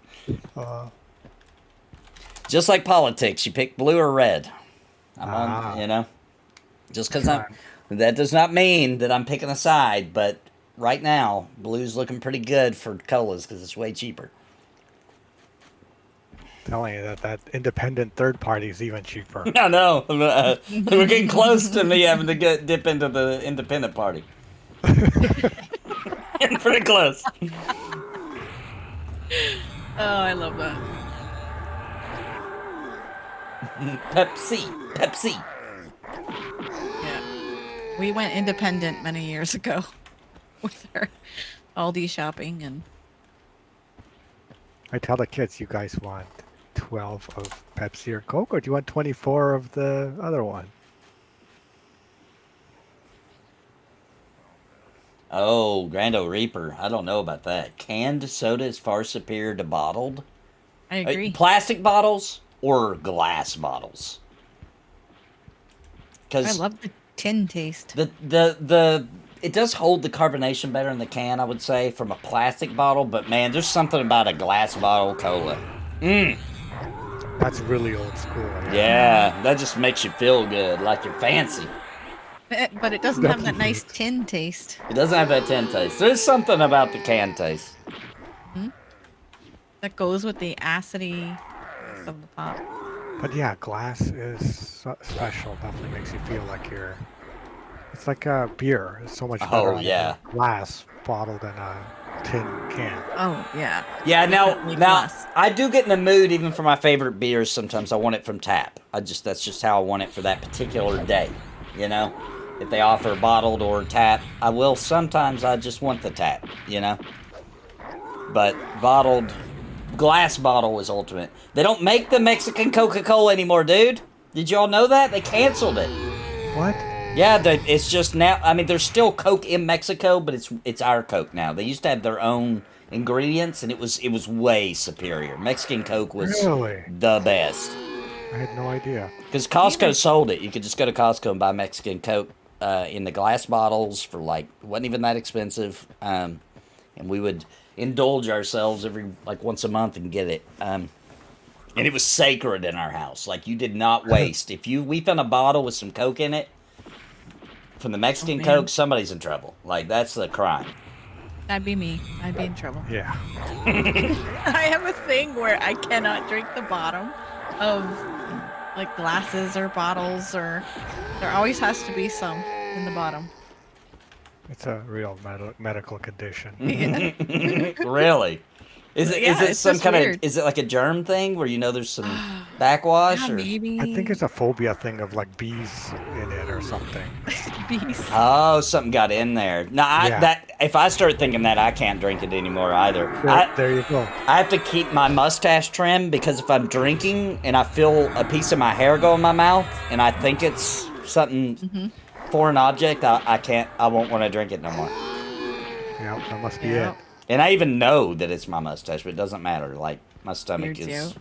Just like politics, you pick blue or red. I'm on, you know. Just because that does not mean that I'm picking a side, but right now, blue's looking pretty good for colas because it's way cheaper. telling you that independent third party is even cheaper. I know. We're getting close to me having to dip into the independent party. Pretty close. Oh, I love that. Pepsi. Yeah. We went independent many years ago with our Aldi shopping and I tell the kids, you guys want 12 of Pepsi or Coke, or do you want 24 of the other one? Oh, Grando Reaper. I don't know about that. Canned soda is far superior to bottled. I agree. Plastic bottles or glass bottles? I love the tin taste. The it does hold the carbonation better in the can, I would say, from a plastic bottle. But man, there's something about a glass bottle cola. That's really old school. Yeah, that just makes you feel good, like you're fancy. But it doesn't have that nice tin taste. It doesn't have that tin taste. There's something about the can taste. That goes with the acidity of the pop. But yeah, glass is special. Definitely makes you feel like you're. It's like a beer. It's so much better Oh, out of yeah. a glass bottle than a tin can. Oh, yeah. Yeah, Definitely now glass. I do get in the mood even for my favorite beers. Sometimes I want it from tap. That's just how I want it for that particular day. You know, if they offer bottled or tap, I will. Sometimes I just want the tap. You know, but bottled, glass bottle is ultimate. They don't make the Mexican Coca-Cola anymore, dude. Did y'all know that? They canceled it. What? Yeah, it's just now. I mean, there's still Coke in Mexico, but it's our Coke now. They used to have their own ingredients, and it was way superior. Mexican Coke was Really? the best. I had no idea. Because Costco sold it. You could just go to Costco and buy Mexican Coke in the glass bottles for wasn't even that expensive. And we would indulge ourselves every once a month and get it. And it was sacred in our house. Like, you did not waste. If we found a bottle with some Coke in it from the Mexican Coke, somebody's in trouble. Like, that's the crime. That'd be me. I'd be in trouble. Yeah. I have a thing where I cannot drink the bottom of glasses or bottles, or there always has to be some in the bottom. It's a real medical condition. Really? Is Yeah, it it's some just kind of, weird. is it like a germ thing where there's some backwash? Yeah, or? maybe. I think it's a phobia thing of bees in it or something. bees. Oh, something got in there. No, Yeah. if I start thinking that, I can't drink it anymore either. There you go. I have to keep my mustache trimmed, because if I'm drinking and I feel a piece of my hair go in my mouth and I think it's something foreign object, I won't want to drink it no more. Yeah, that must be Yeah. it. And I even know that it's my mustache, but it doesn't matter. Like, my stomach Weird is... too.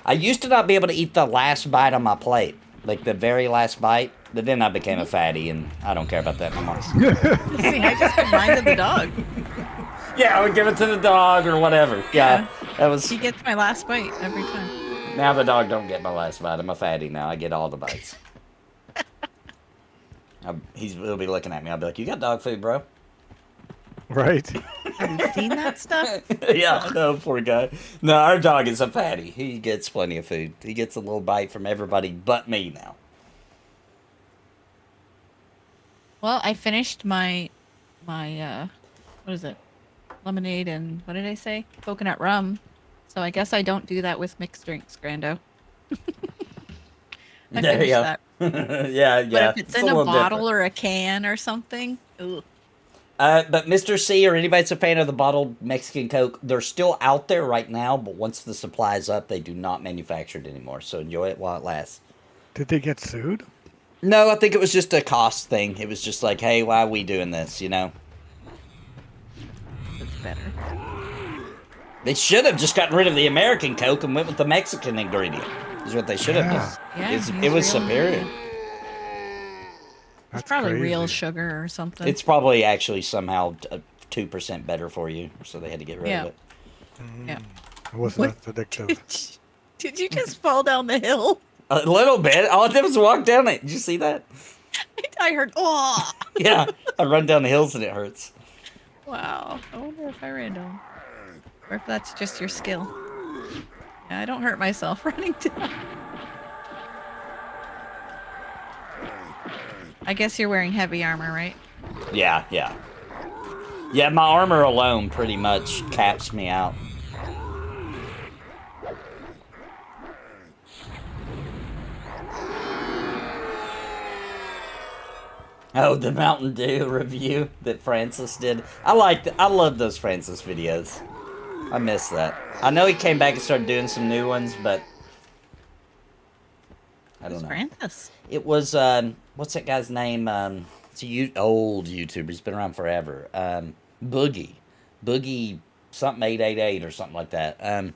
I used to not be able to eat the last bite on my plate. Like, the very last bite. But then I became a fatty, and I don't care about that no more. See, I just reminded the dog. Yeah, I would give it to the dog or whatever. Yeah, that was... He gets my last bite every time. Now the dog don't get my last bite. I'm a fatty now. I get all the bites. He'll be looking at me. I'll be like, "You got dog food, bro?" Right? Have you seen that stuff? Yeah, no, poor guy. No, our dog is a fatty. He gets plenty of food. He gets a little bite from everybody but me now. Well, I finished my what is it? Lemonade and what did I say? Coconut rum. So I guess I don't do that with mixed drinks, Grando. I There you finished go. that. Yeah. But if it's in a little bottle different. or a can or something, ugh. But Mr. C or anybody that's a fan of the bottled Mexican Coke, they're still out there right now, but once the supply is up, they do not manufacture it anymore. So enjoy it while it lasts. Did they get sued? No, I think it was just a cost thing. It was just like, hey, why are we doing this, you know? It's better. They should have just gotten rid of the American Coke and went with the Mexican ingredient. Is what they should have done. Yeah, It was real- superior. It's That's probably real crazy. sugar or something. It's probably actually somehow 2% better for you, so they had to get rid Yeah. of it. Yeah. It wasn't as addictive. Did you just fall down the hill? A little bit. All I did was walk down it. Did you see that? I heard, oh! Yeah, I run down the hills and it hurts. Wow. I wonder if I ran down. Or if that's just your skill. Yeah, I don't hurt myself running down. I guess you're wearing heavy armor, right? Yeah. Yeah, my armor alone pretty much caps me out. Oh, the Mountain Dew review that Francis did. I love those Francis videos. I miss that. I know he came back and started doing some new ones, but I don't know. Francis. It was what's that guy's name? It's a old YouTuber. He's been around forever. Boogie something 888 or something like that.